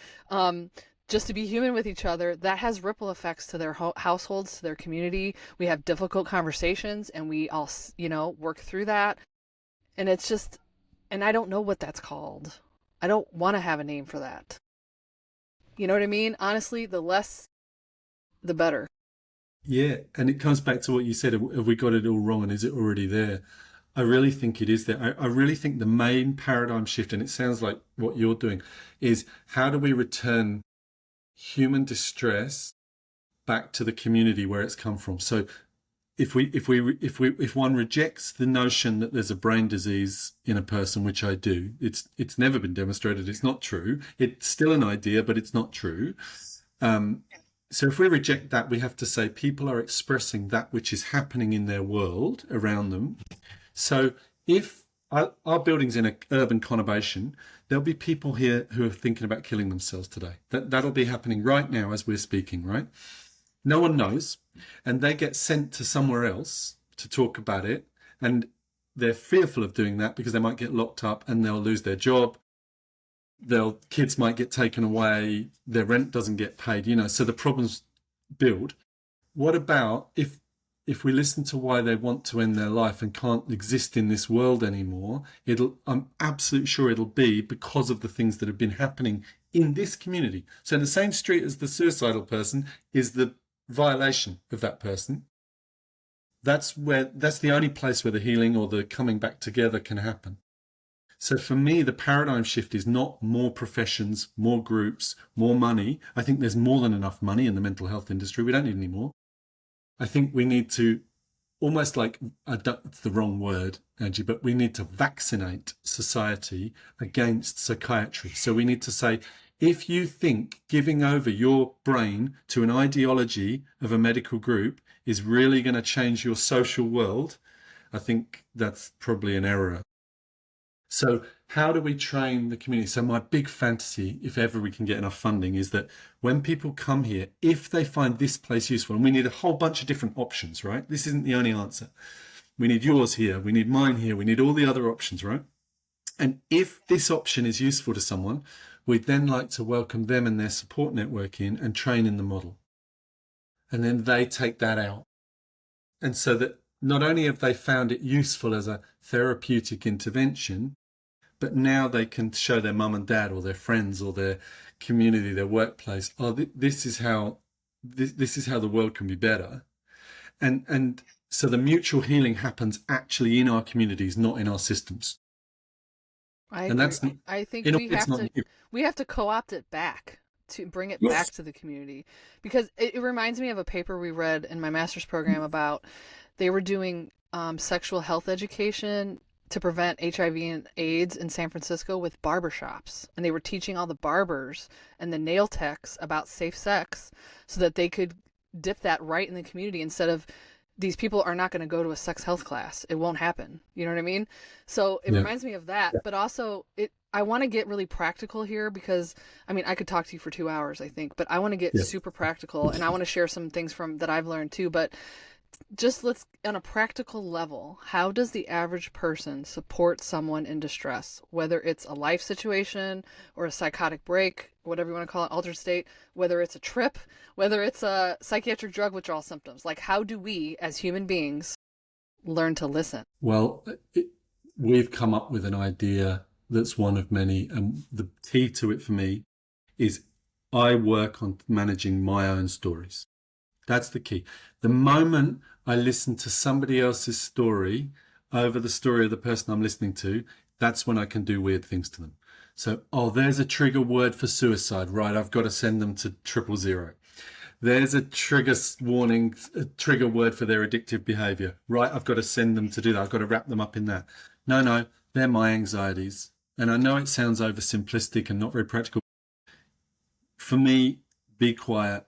A: Just to be human with each other, that has ripple effects to their households, to their community. We have difficult conversations and we all, work through that. And it's just, and I don't know what that's called. I don't want to have a name for that. You know what I mean? Honestly, the less, the better.
B: Yeah, and it comes back to what you said. Have we got it all wrong, and is it already there? I really think it is there. I really think the main paradigm shift, and it sounds like what you're doing, is how do we return human distress back to the community where it's come from? So if one rejects the notion that there's a brain disease in a person, which I do, it's never been demonstrated. It's not true. It's still an idea, but it's not true. So if we reject that, we have to say people are expressing that which is happening in their world around them. So if our building's in an urban conurbation, there'll be people here who are thinking about killing themselves today. That'll be happening right now as we're speaking, right? No one knows. And they get sent to somewhere else to talk about it. And they're fearful of doing that because they might get locked up and they'll lose their job. Their kids might get taken away, their rent doesn't get paid, so the problems build. What about if we listen to why they want to end their life and can't exist in this world anymore? I'm absolutely sure it'll be because of the things that have been happening in this community. So in the same street as the suicidal person is the violation of that person. That's the only place where the healing or the coming back together can happen. So for me, the paradigm shift is not more professions, more groups, more money. I think there's more than enough money in the mental health industry. We don't need any more. I think we need to almost like, it's the wrong word, Angie, but we need to vaccinate society against psychiatry. So we need to say, if you think giving over your brain to an ideology of a medical group is really going to change your social world, I think that's probably an error. So how do we train the community? So my big fantasy, if ever we can get enough funding, is that when people come here, if they find this place useful, and we need a whole bunch of different options, right? This isn't the only answer. We need yours here. We need mine here. We need all the other options, right? And if this option is useful to someone, we'd then like to welcome them and their support network in and train in the model. And then they take that out. And so that not only have they found it useful as a therapeutic intervention, but now they can show their mum and dad or their friends or their community, their workplace, this is how the world can be better. And so the mutual healing happens actually in our communities, not in our systems.
A: I agree. I think we have to co-opt it back to bring it back to the community, because it reminds me of a paper we read in my master's program about they were doing sexual health education to prevent HIV and AIDS in San Francisco with barbershops. And they were teaching all the barbers and the nail techs about safe sex so that they could dip that right in the community instead of these people are not going to go to a sex health class. It won't happen. You know what I mean? So it
B: Yeah.
A: reminds me of that, but also I want to get really practical here because I mean, I could talk to you for 2 hours, I think, but I want to get
B: Yeah.
A: super practical and I want to share some things from that I've learned too. But just let's, on a practical level, how does the average person support someone in distress, whether it's a life situation or a psychotic break, whatever you want to call it, altered state, whether it's a trip, whether it's a psychiatric drug withdrawal symptoms? Like, how do we as human beings learn to listen?
B: Well, we've come up with an idea that's one of many, and the key to it for me is I work on managing my own stories. That's the key. The moment I listen to somebody else's story over the story of the person I'm listening to, that's when I can do weird things to them. So, there's a trigger word for suicide. Right, I've got to send them to 000. There's a trigger warning, a trigger word for their addictive behavior. Right, I've got to send them to do that. I've got to wrap them up in that. No, they're my anxieties. And I know it sounds oversimplistic and not very practical. For me, be quiet.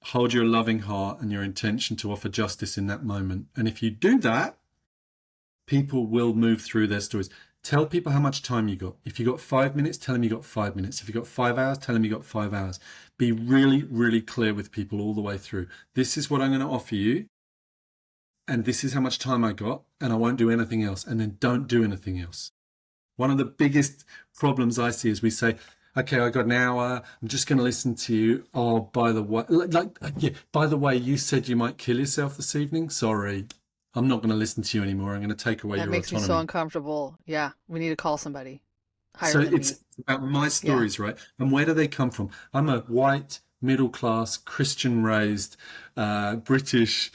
B: Hold your loving heart and your intention to offer justice in that moment. And if you do that, people will move through their stories. Tell people how much time you got. If you got 5 minutes, tell them you got 5 minutes. If you got 5 hours, tell them you got 5 hours. Be really, really clear with people all the way through. This is what I'm going to offer you. And this is how much time I got. And I won't do anything else. And then don't do anything else. One of the biggest problems I see is we say, okay, I got an hour. I'm just going to listen to you. Oh, by the way, you said you might kill yourself this evening. Sorry, I'm not going to listen to you anymore. I'm going to take away your autonomy.
A: That makes me so uncomfortable. Yeah, we need to call somebody higher
B: So
A: than
B: it's about my stories, right? And where do they come from? I'm a white, middle-class, Christian-raised, British,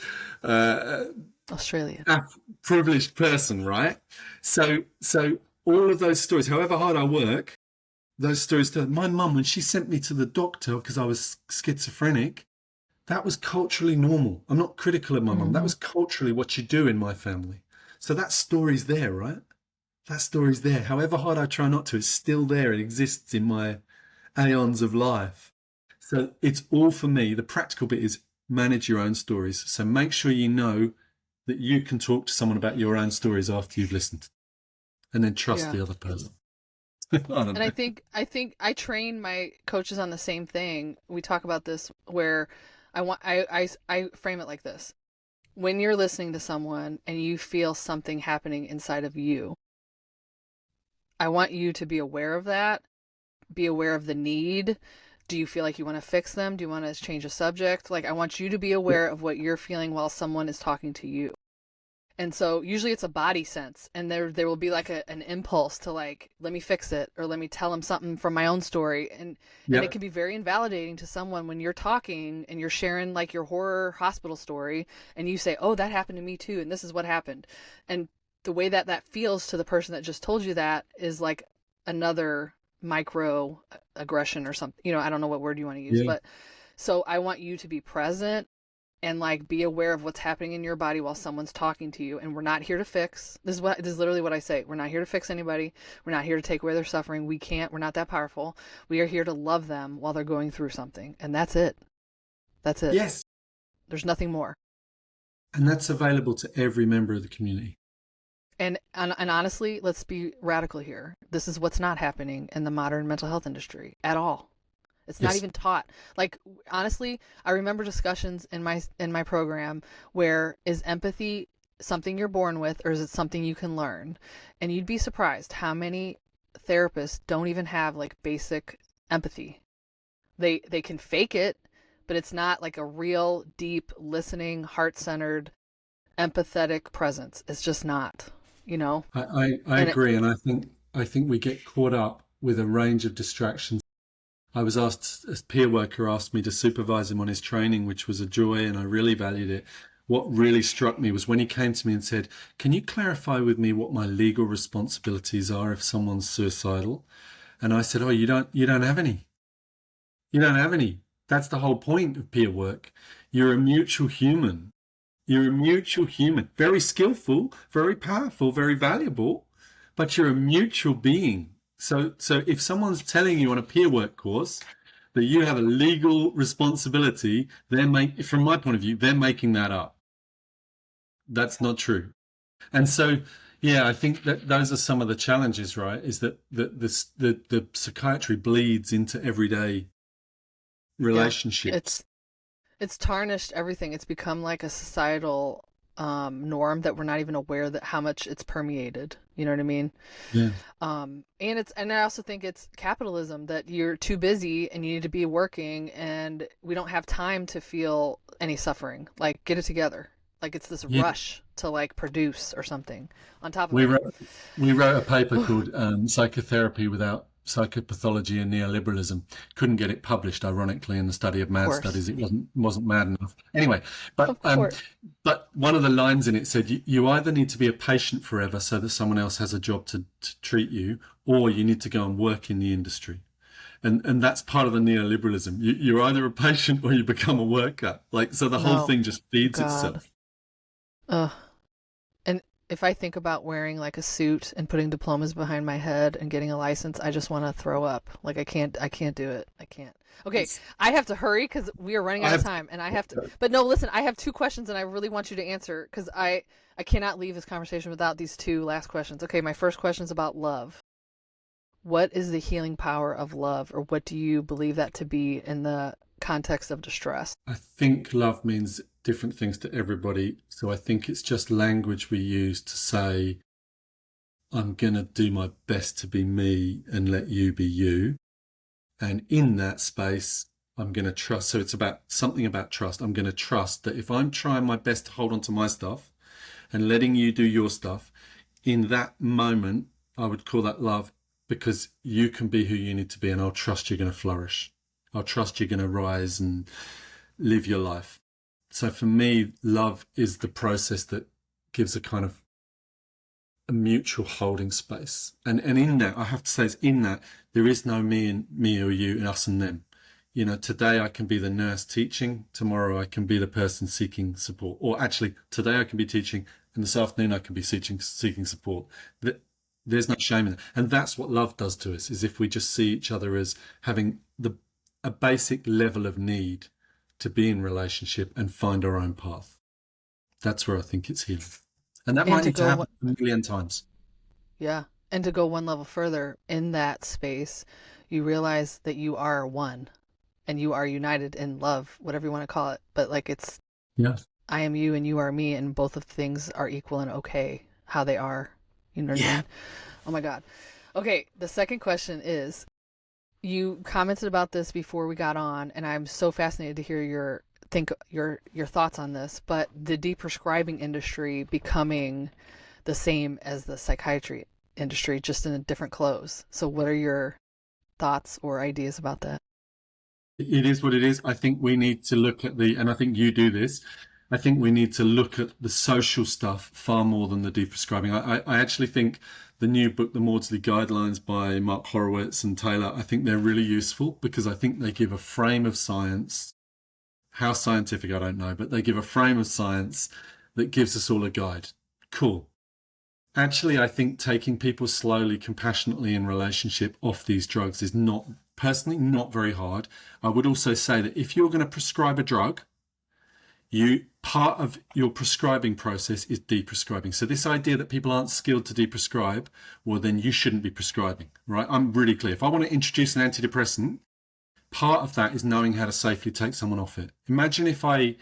A: Australian,
B: privileged person, right? So all of those stories, however hard I work, those stories to my mum, when she sent me to the doctor because I was schizophrenic, that was culturally normal. I'm not critical of my mum. That was culturally what you do in my family. So that story's there, right? That story's there. However hard I try not to, it's still there. It exists in my aeons of life. So it's all for me. The practical bit is manage your own stories. So make sure you know that you can talk to someone about your own stories after you've listened, and then trust the other person.
A: I think I train my coaches on the same thing. We talk about this where I frame it like this. When you're listening to someone and you feel something happening inside of you, I want you to be aware of that, be aware of the need. Do you feel like you want to fix them? Do you want to change a subject? Like, I want you to be aware of what you're feeling while someone is talking to you. And so usually it's a body sense, and there will be like an impulse to like, let me fix it, or let me tell them something from my own story. And it can be very invalidating to someone when you're talking and you're sharing like your horror hospital story and you say, oh, that happened to me too, and this is what happened. And the way that feels to the person that just told you that is like another micro aggression or something. I don't know what word you want to use, but so I want you to be present and like be aware of what's happening in your body while someone's talking to you. And we're not here to fix. This is literally what I say. We're not here to fix anybody. We're not here to take away their suffering. We're not that powerful. We are here to love them while they're going through something. And that's it. That's it.
B: Yes.
A: There's nothing more.
B: And that's available to every member of the community.
A: And honestly, let's be radical here. This is what's not happening in the modern mental health industry at all. It's not even taught. Like, honestly, I remember discussions in my program where, is empathy something you're born with or is it something you can learn? And you'd be surprised how many therapists don't even have like basic empathy. They can fake it, but it's not like a real deep listening, heart-centered, empathetic presence. It's just not,
B: I agree. And I think we get caught up with a range of distractions. I was asked, a peer worker asked me to supervise him on his training, which was a joy, and I really valued it. What really struck me was when he came to me and said, can you clarify with me what my legal responsibilities are if someone's suicidal? And I said, you don't have any. You don't have any. That's the whole point of peer work. You're a mutual human. You're a mutual human. Very skillful, very powerful, very valuable, but you're a mutual being. So if someone's telling you on a peer work course that you have a legal responsibility. From my point of view, they're making that up. That's not true. And so, yeah, I think that those are some of the challenges, right? Is that the psychiatry bleeds into everyday relationships.
A: It's tarnished everything. It's become like a societal norm that we're not even aware that how much it's permeated. You know what I mean?
B: Yeah.
A: And I also think it's capitalism, that you're too busy and you need to be working, and we don't have time to feel any suffering. Like, get it together. Like, it's this rush to like produce or something on top of
B: We
A: it.
B: wrote a paper called Psychotherapy Without Psychopathology and Neoliberalism. Couldn't get it published, ironically, in the study of mad studies. It wasn't mad enough. Anyway, but one of the lines in it said, you either need to be a patient forever so that someone else has a job to treat you, or you need to go and work in the industry. And that's part of the neoliberalism. You're either a patient or you become a worker. Like, so the whole thing just feeds itself.
A: And if I think about wearing like a suit and putting diplomas behind my head and getting a license, I just want to throw up. Like, I can't do it. I can't. Okay, I have to hurry because we are running out of time, and I have to. But no, listen, I have two questions, and I really want you to answer, because I cannot leave this conversation without these two last questions. Okay, my first question is about love. What is the healing power of love, or what do you believe that to be in the context of distress?
B: I think love means different things to everybody. So I think it's just language we use to say, I'm going to do my best to be me and let you be you. And in that space, I'm going to trust. So it's about something about trust. I'm going to trust that if I'm trying my best to hold on to my stuff and letting you do your stuff, in that moment, I would call that love, because you can be who you need to be, and I'll trust you're going to flourish. I'll trust you're going to rise and live your life. So for me, love is the process that gives a kind of a mutual holding space. And in that, I have to say, it's in that there is no me or you, and us and them. You know, today I can be the nurse teaching, tomorrow I can be the person seeking support. Or actually, today I can be teaching, and this afternoon I can be seeking support. There's no shame in that. And that's what love does to us, is if we just see each other as having a basic level of need to be in relationship and find our own path. That's where I think it's healing. And that might need to happen a million times.
A: Yeah. And to go one level further, in that space, you realize that you are one and you are united in love, whatever you want to call it. But like, it's, I am you and you are me, and both of things are equal and okay how they are. You know what I mean? Oh my God. Okay. The second question is, you commented about this before we got on, and I'm so fascinated to hear your thoughts on this, but the deprescribing industry becoming the same as the psychiatry industry, just in a different clothes. So what are your thoughts or ideas about that?
B: It is what it is. I think we need to look at and I think you do this, I think we need to look at the social stuff far more than the deprescribing. I actually think the new book, The Maudsley Guidelines by Mark Horowitz and Taylor, I think they're really useful, because I think they give a frame of science. How scientific, I don't know, but they give a frame of science that gives us all a guide. Cool. Actually, I think taking people slowly, compassionately in relationship off these drugs is personally not very hard. I would also say that if you're going to prescribe a drug, part of your prescribing process is deprescribing. So this idea that people aren't skilled to deprescribe, well, then you shouldn't be prescribing, right? I'm really clear. If I want to introduce an antidepressant, part of that is knowing how to safely take someone off it. Imagine if I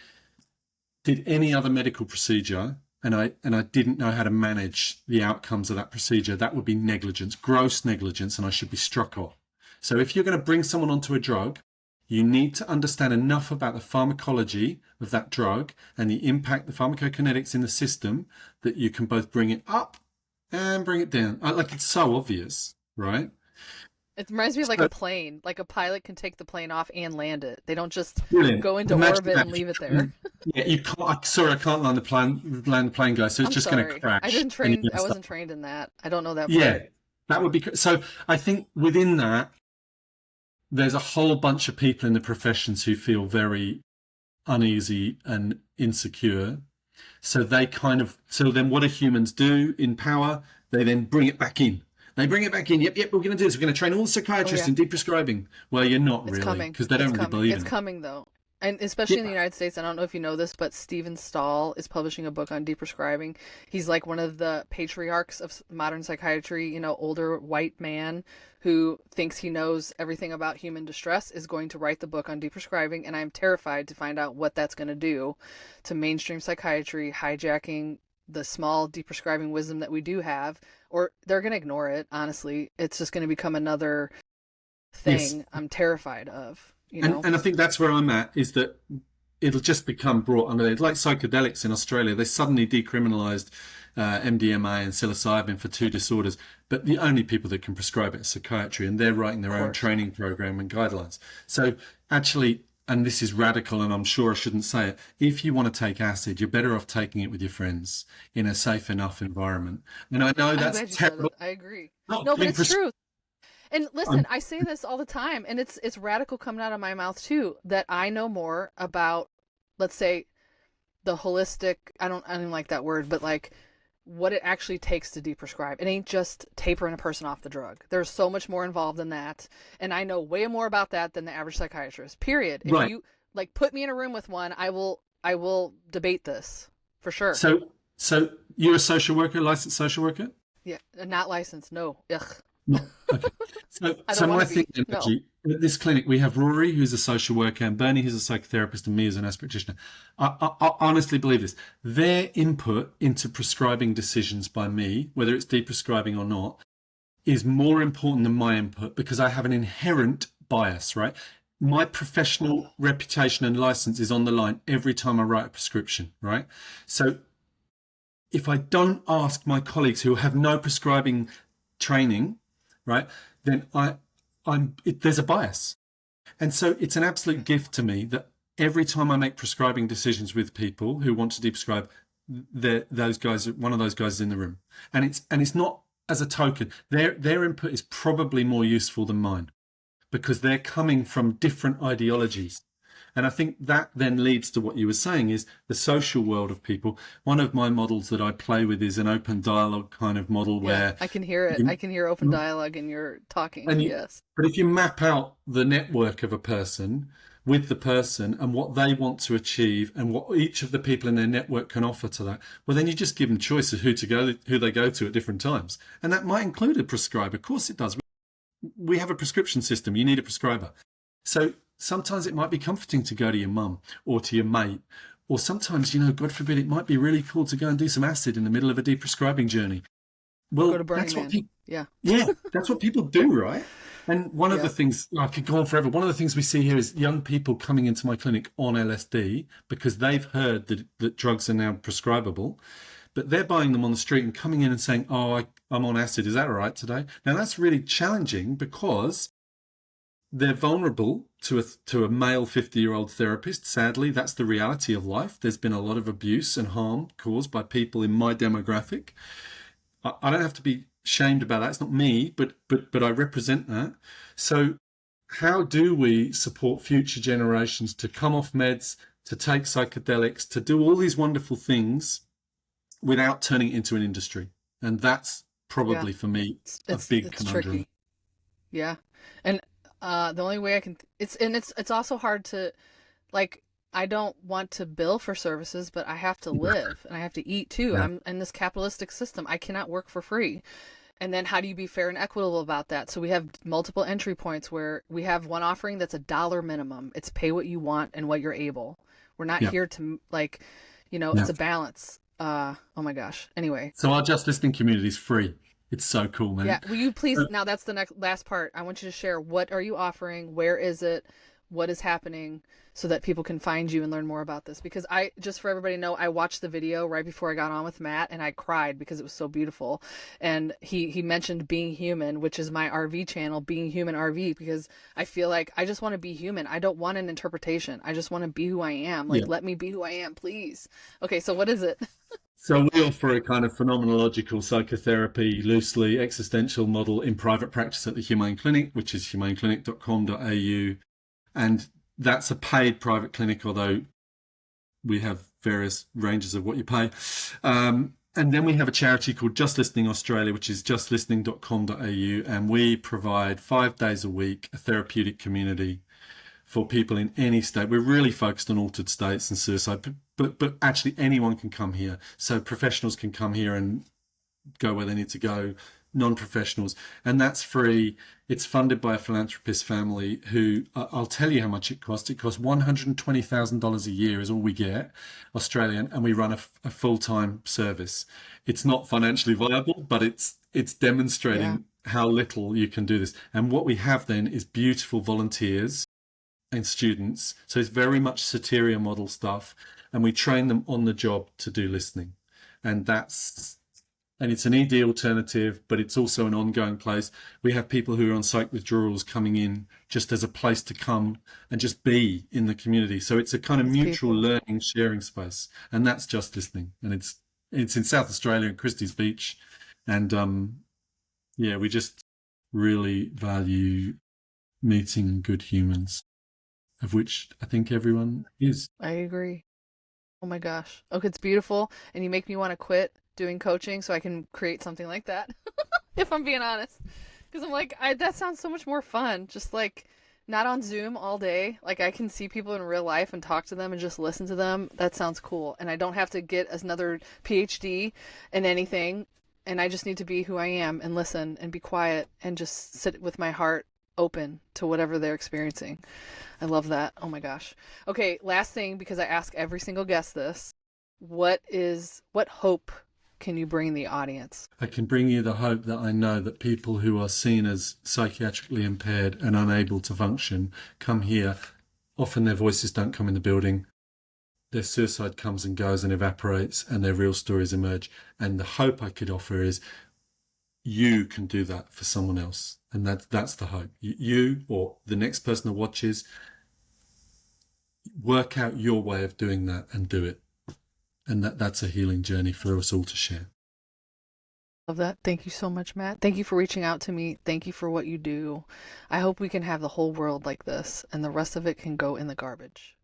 B: did any other medical procedure and I didn't know how to manage the outcomes of that procedure. That would be negligence, gross negligence, and I should be struck off. So if you're going to bring someone onto a drug, you need to understand enough about the pharmacology of that drug and the impact, the pharmacokinetics in the system, that you can both bring it up and bring it down. Like, it's so obvious, right?
A: It reminds me of like a plane. Like, a pilot can take the plane off and land it. They don't just go into
B: Imagine
A: orbit and leave it there.
B: Yeah, you can't. Sorry, I can't land the plane, guys. So it's just going to crash.
A: I wasn't trained in that. I don't know that.
B: Yeah, that would be. So I think within that, there's a whole bunch of people in the professions who feel very uneasy and insecure. So then what do humans do in power? They then bring it back in. They bring it back in. Yep, we're going to do this. We're going to train all the psychiatrists in deprescribing. Well, you're not really, because they don't really believe in it.
A: It's coming, though. And especially in the United States, I don't know if you know this, but Stahl is publishing a book on deprescribing. He's like one of the patriarchs of modern psychiatry, you know, older white man who thinks he knows everything about human distress is going to write the book on deprescribing. And I'm terrified to find out what that's going to do to mainstream psychiatry, hijacking the small deprescribing wisdom that we do have, or they're going to ignore it. Honestly, it's just going to become another thing I'm terrified of. You know?
B: And I think that's where I'm at, is that it'll just become brought under, like psychedelics in Australia. They suddenly decriminalised MDMA and psilocybin for 2 disorders, but the only people that can prescribe it is psychiatry, and they're writing their own training program and guidelines. So actually, and this is radical, and I'm sure I shouldn't say it, if you want to take acid, you're better off taking it with your friends in a safe enough environment. And I know that's terrible.
A: I agree. No, but it's true. And listen, I say this all the time, and it's radical coming out of my mouth too, that I know more about, let's say, the holistic, I don't even like that word, but like what it actually takes to deprescribe. It ain't just tapering a person off the drug. There's so much more involved than that. And I know way more about that than the average psychiatrist, period. If you like put me in a room with one, I will debate this for sure.
B: So you're a social worker, licensed social worker?
A: Yeah, not licensed. No. Ugh.
B: No. Okay. So my thing, Angie, at this clinic, we have Rory, who's a social worker, and Bernie, who's a psychotherapist, and me as a nurse practitioner. I honestly believe this. Their input into prescribing decisions by me, whether it's deprescribing or not, is more important than my input, because I have an inherent bias, right? My professional reputation and license is on the line every time I write a prescription, right? So if I don't ask my colleagues who have no prescribing training, right, then there's a bias. And so it's an absolute gift to me that every time I make prescribing decisions with people who want to deprescribe, one of those guys is in the room. And it's not as a token. Their input is probably more useful than mine, because they're coming from different ideologies. And I think that then leads to what you were saying, is the social world of people. One of my models that I play with is an open dialogue kind of model where...
A: I can hear it. I can hear open dialogue and you're talking, yes.
B: But if you map out the network of a person with the person and what they want to achieve and what each of the people in their network can offer to that, well, then you just give them choice of who they go to at different times. And that might include a prescriber. Of course it does. We have a prescription system. You need a prescriber. So sometimes it might be comforting to go to your mum or to your mate, or sometimes, God forbid, it might be really cool to go and do some acid in the middle of a deprescribing journey. Well,
A: go to Burning Man.
B: That's what people do, right? And one of the things, I could go on forever, one of the things we see here is young people coming into my clinic on LSD because they've heard that drugs are now prescribable, but they're buying them on the street and coming in and saying, I'm on acid, is that all right today? Now that's really challenging, because they're vulnerable to a male 50-year-old therapist. Sadly, that's the reality of life. There's been a lot of abuse and harm caused by people in my demographic. I don't have to be shamed about that. It's not me, but I represent that. So how do we support future generations to come off meds, to take psychedelics, to do all these wonderful things without turning it into an industry? And that's probably for me a big conundrum. Tricky.
A: Yeah. And the only way I can, it's also hard to, like, I don't want to bill for services, but I have to live and I have to eat too. I'm in this capitalistic system. I cannot work for free. And then how do you be fair and equitable about that? So we have multiple entry points where we have one offering that's $1 minimum. It's pay what you want and what you're able. We're not here to, like, it's a balance. Oh my gosh. Anyway.
B: So our just listening community is free. It's so cool, man.
A: Yeah. Will you please, now that's the last part. I want you to share, what are you offering? Where is it? What is happening, so that people can find you and learn more about this? Because just for everybody to know, I watched the video right before I got on with Matt and I cried because it was so beautiful. And he mentioned Being Human, which is my RV channel, Being Human RV, because I feel like I just want to be human. I don't want an interpretation. I just want to be who I am. Like, let me be who I am, please. Okay. So what is it?
B: So we offer a kind of phenomenological psychotherapy, loosely existential model in private practice at the Humane Clinic, which is humaneclinic.com.au. And that's a paid private clinic, although we have various ranges of what you pay. And then we have a charity called Just Listening Australia, which is justlistening.com.au, and we provide 5 days a week a therapeutic community for people in any state. We're really focused on altered states and suicide, but actually anyone can come here. So professionals can come here and go where they need to go, non-professionals, and that's free. It's funded by a philanthropist family who, I'll tell you how much it costs. It costs $120,000 a year is all we get, Australian, and we run a full-time service. It's not financially viable, but it's demonstrating how little you can do this. And what we have then is beautiful volunteers and students. So it's very much Soteria model stuff, and we train them on the job to do listening. And it's an ED alternative, but it's also an ongoing place. We have people who are on psych withdrawals coming in just as a place to come and just be in the community. So it's a kind of mutual learning, sharing space. And that's Just Listening. And it's in South Australia, in Christie's Beach. And we just really value meeting good humans, of which I think everyone is.
A: I agree. Oh my gosh. Okay, it's beautiful. And you make me want to quit doing coaching so I can create something like that, if I'm being honest. Because I'm like, that sounds so much more fun. Just like not on Zoom all day. Like I can see people in real life and talk to them and just listen to them. That sounds cool. And I don't have to get another PhD in anything. And I just need to be who I am and listen and be quiet and just sit with my heart open to whatever they're experiencing. I love that. Oh my gosh. Okay, last thing, because I ask every single guest this. What hope can you bring the audience?
B: I can bring you the hope that I know that people who are seen as psychiatrically impaired and unable to function come here. Often their voices don't come in the building. Their suicide comes and goes and evaporates, and their real stories emerge. And the hope I could offer is you can do that for someone else. And that's the hope. You or the next person who watches, work out your way of doing that and do it. And that's a healing journey for us all to share.
A: Love that. Thank you so much, Matt. Thank you for reaching out to me. Thank you for what you do. I hope we can have the whole world like this and the rest of it can go in the garbage.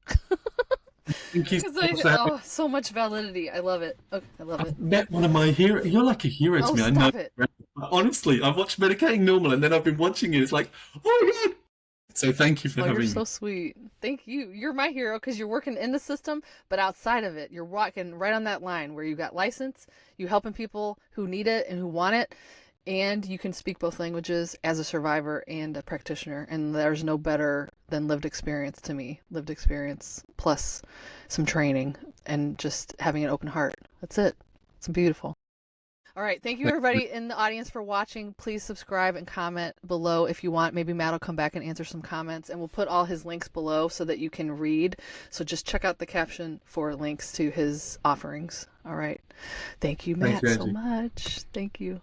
A: So much validity. I love it. Okay, I love it.
B: I've met one of my heroes. You're like a hero to me. I know. It. Honestly, I've watched Medicating Normal and then I've been watching it. It's like, oh my God. So thank you for having me.
A: You're so sweet. Thank you. You're my hero because you're working in the system, but outside of it, you're walking right on that line where you got license, you helping people who need it and who want it, and you can speak both languages as a survivor and a practitioner. And there's no better than lived experience to me. Lived experience plus some training and just having an open heart. That's it. It's beautiful. All right. Thank you, everybody in the audience, for watching. Please subscribe and comment below if you want. Maybe Matt will come back and answer some comments, and we'll put all his links below so that you can read. So just check out the caption for links to his offerings. All right. Thank you, Matt, so much. Thank you.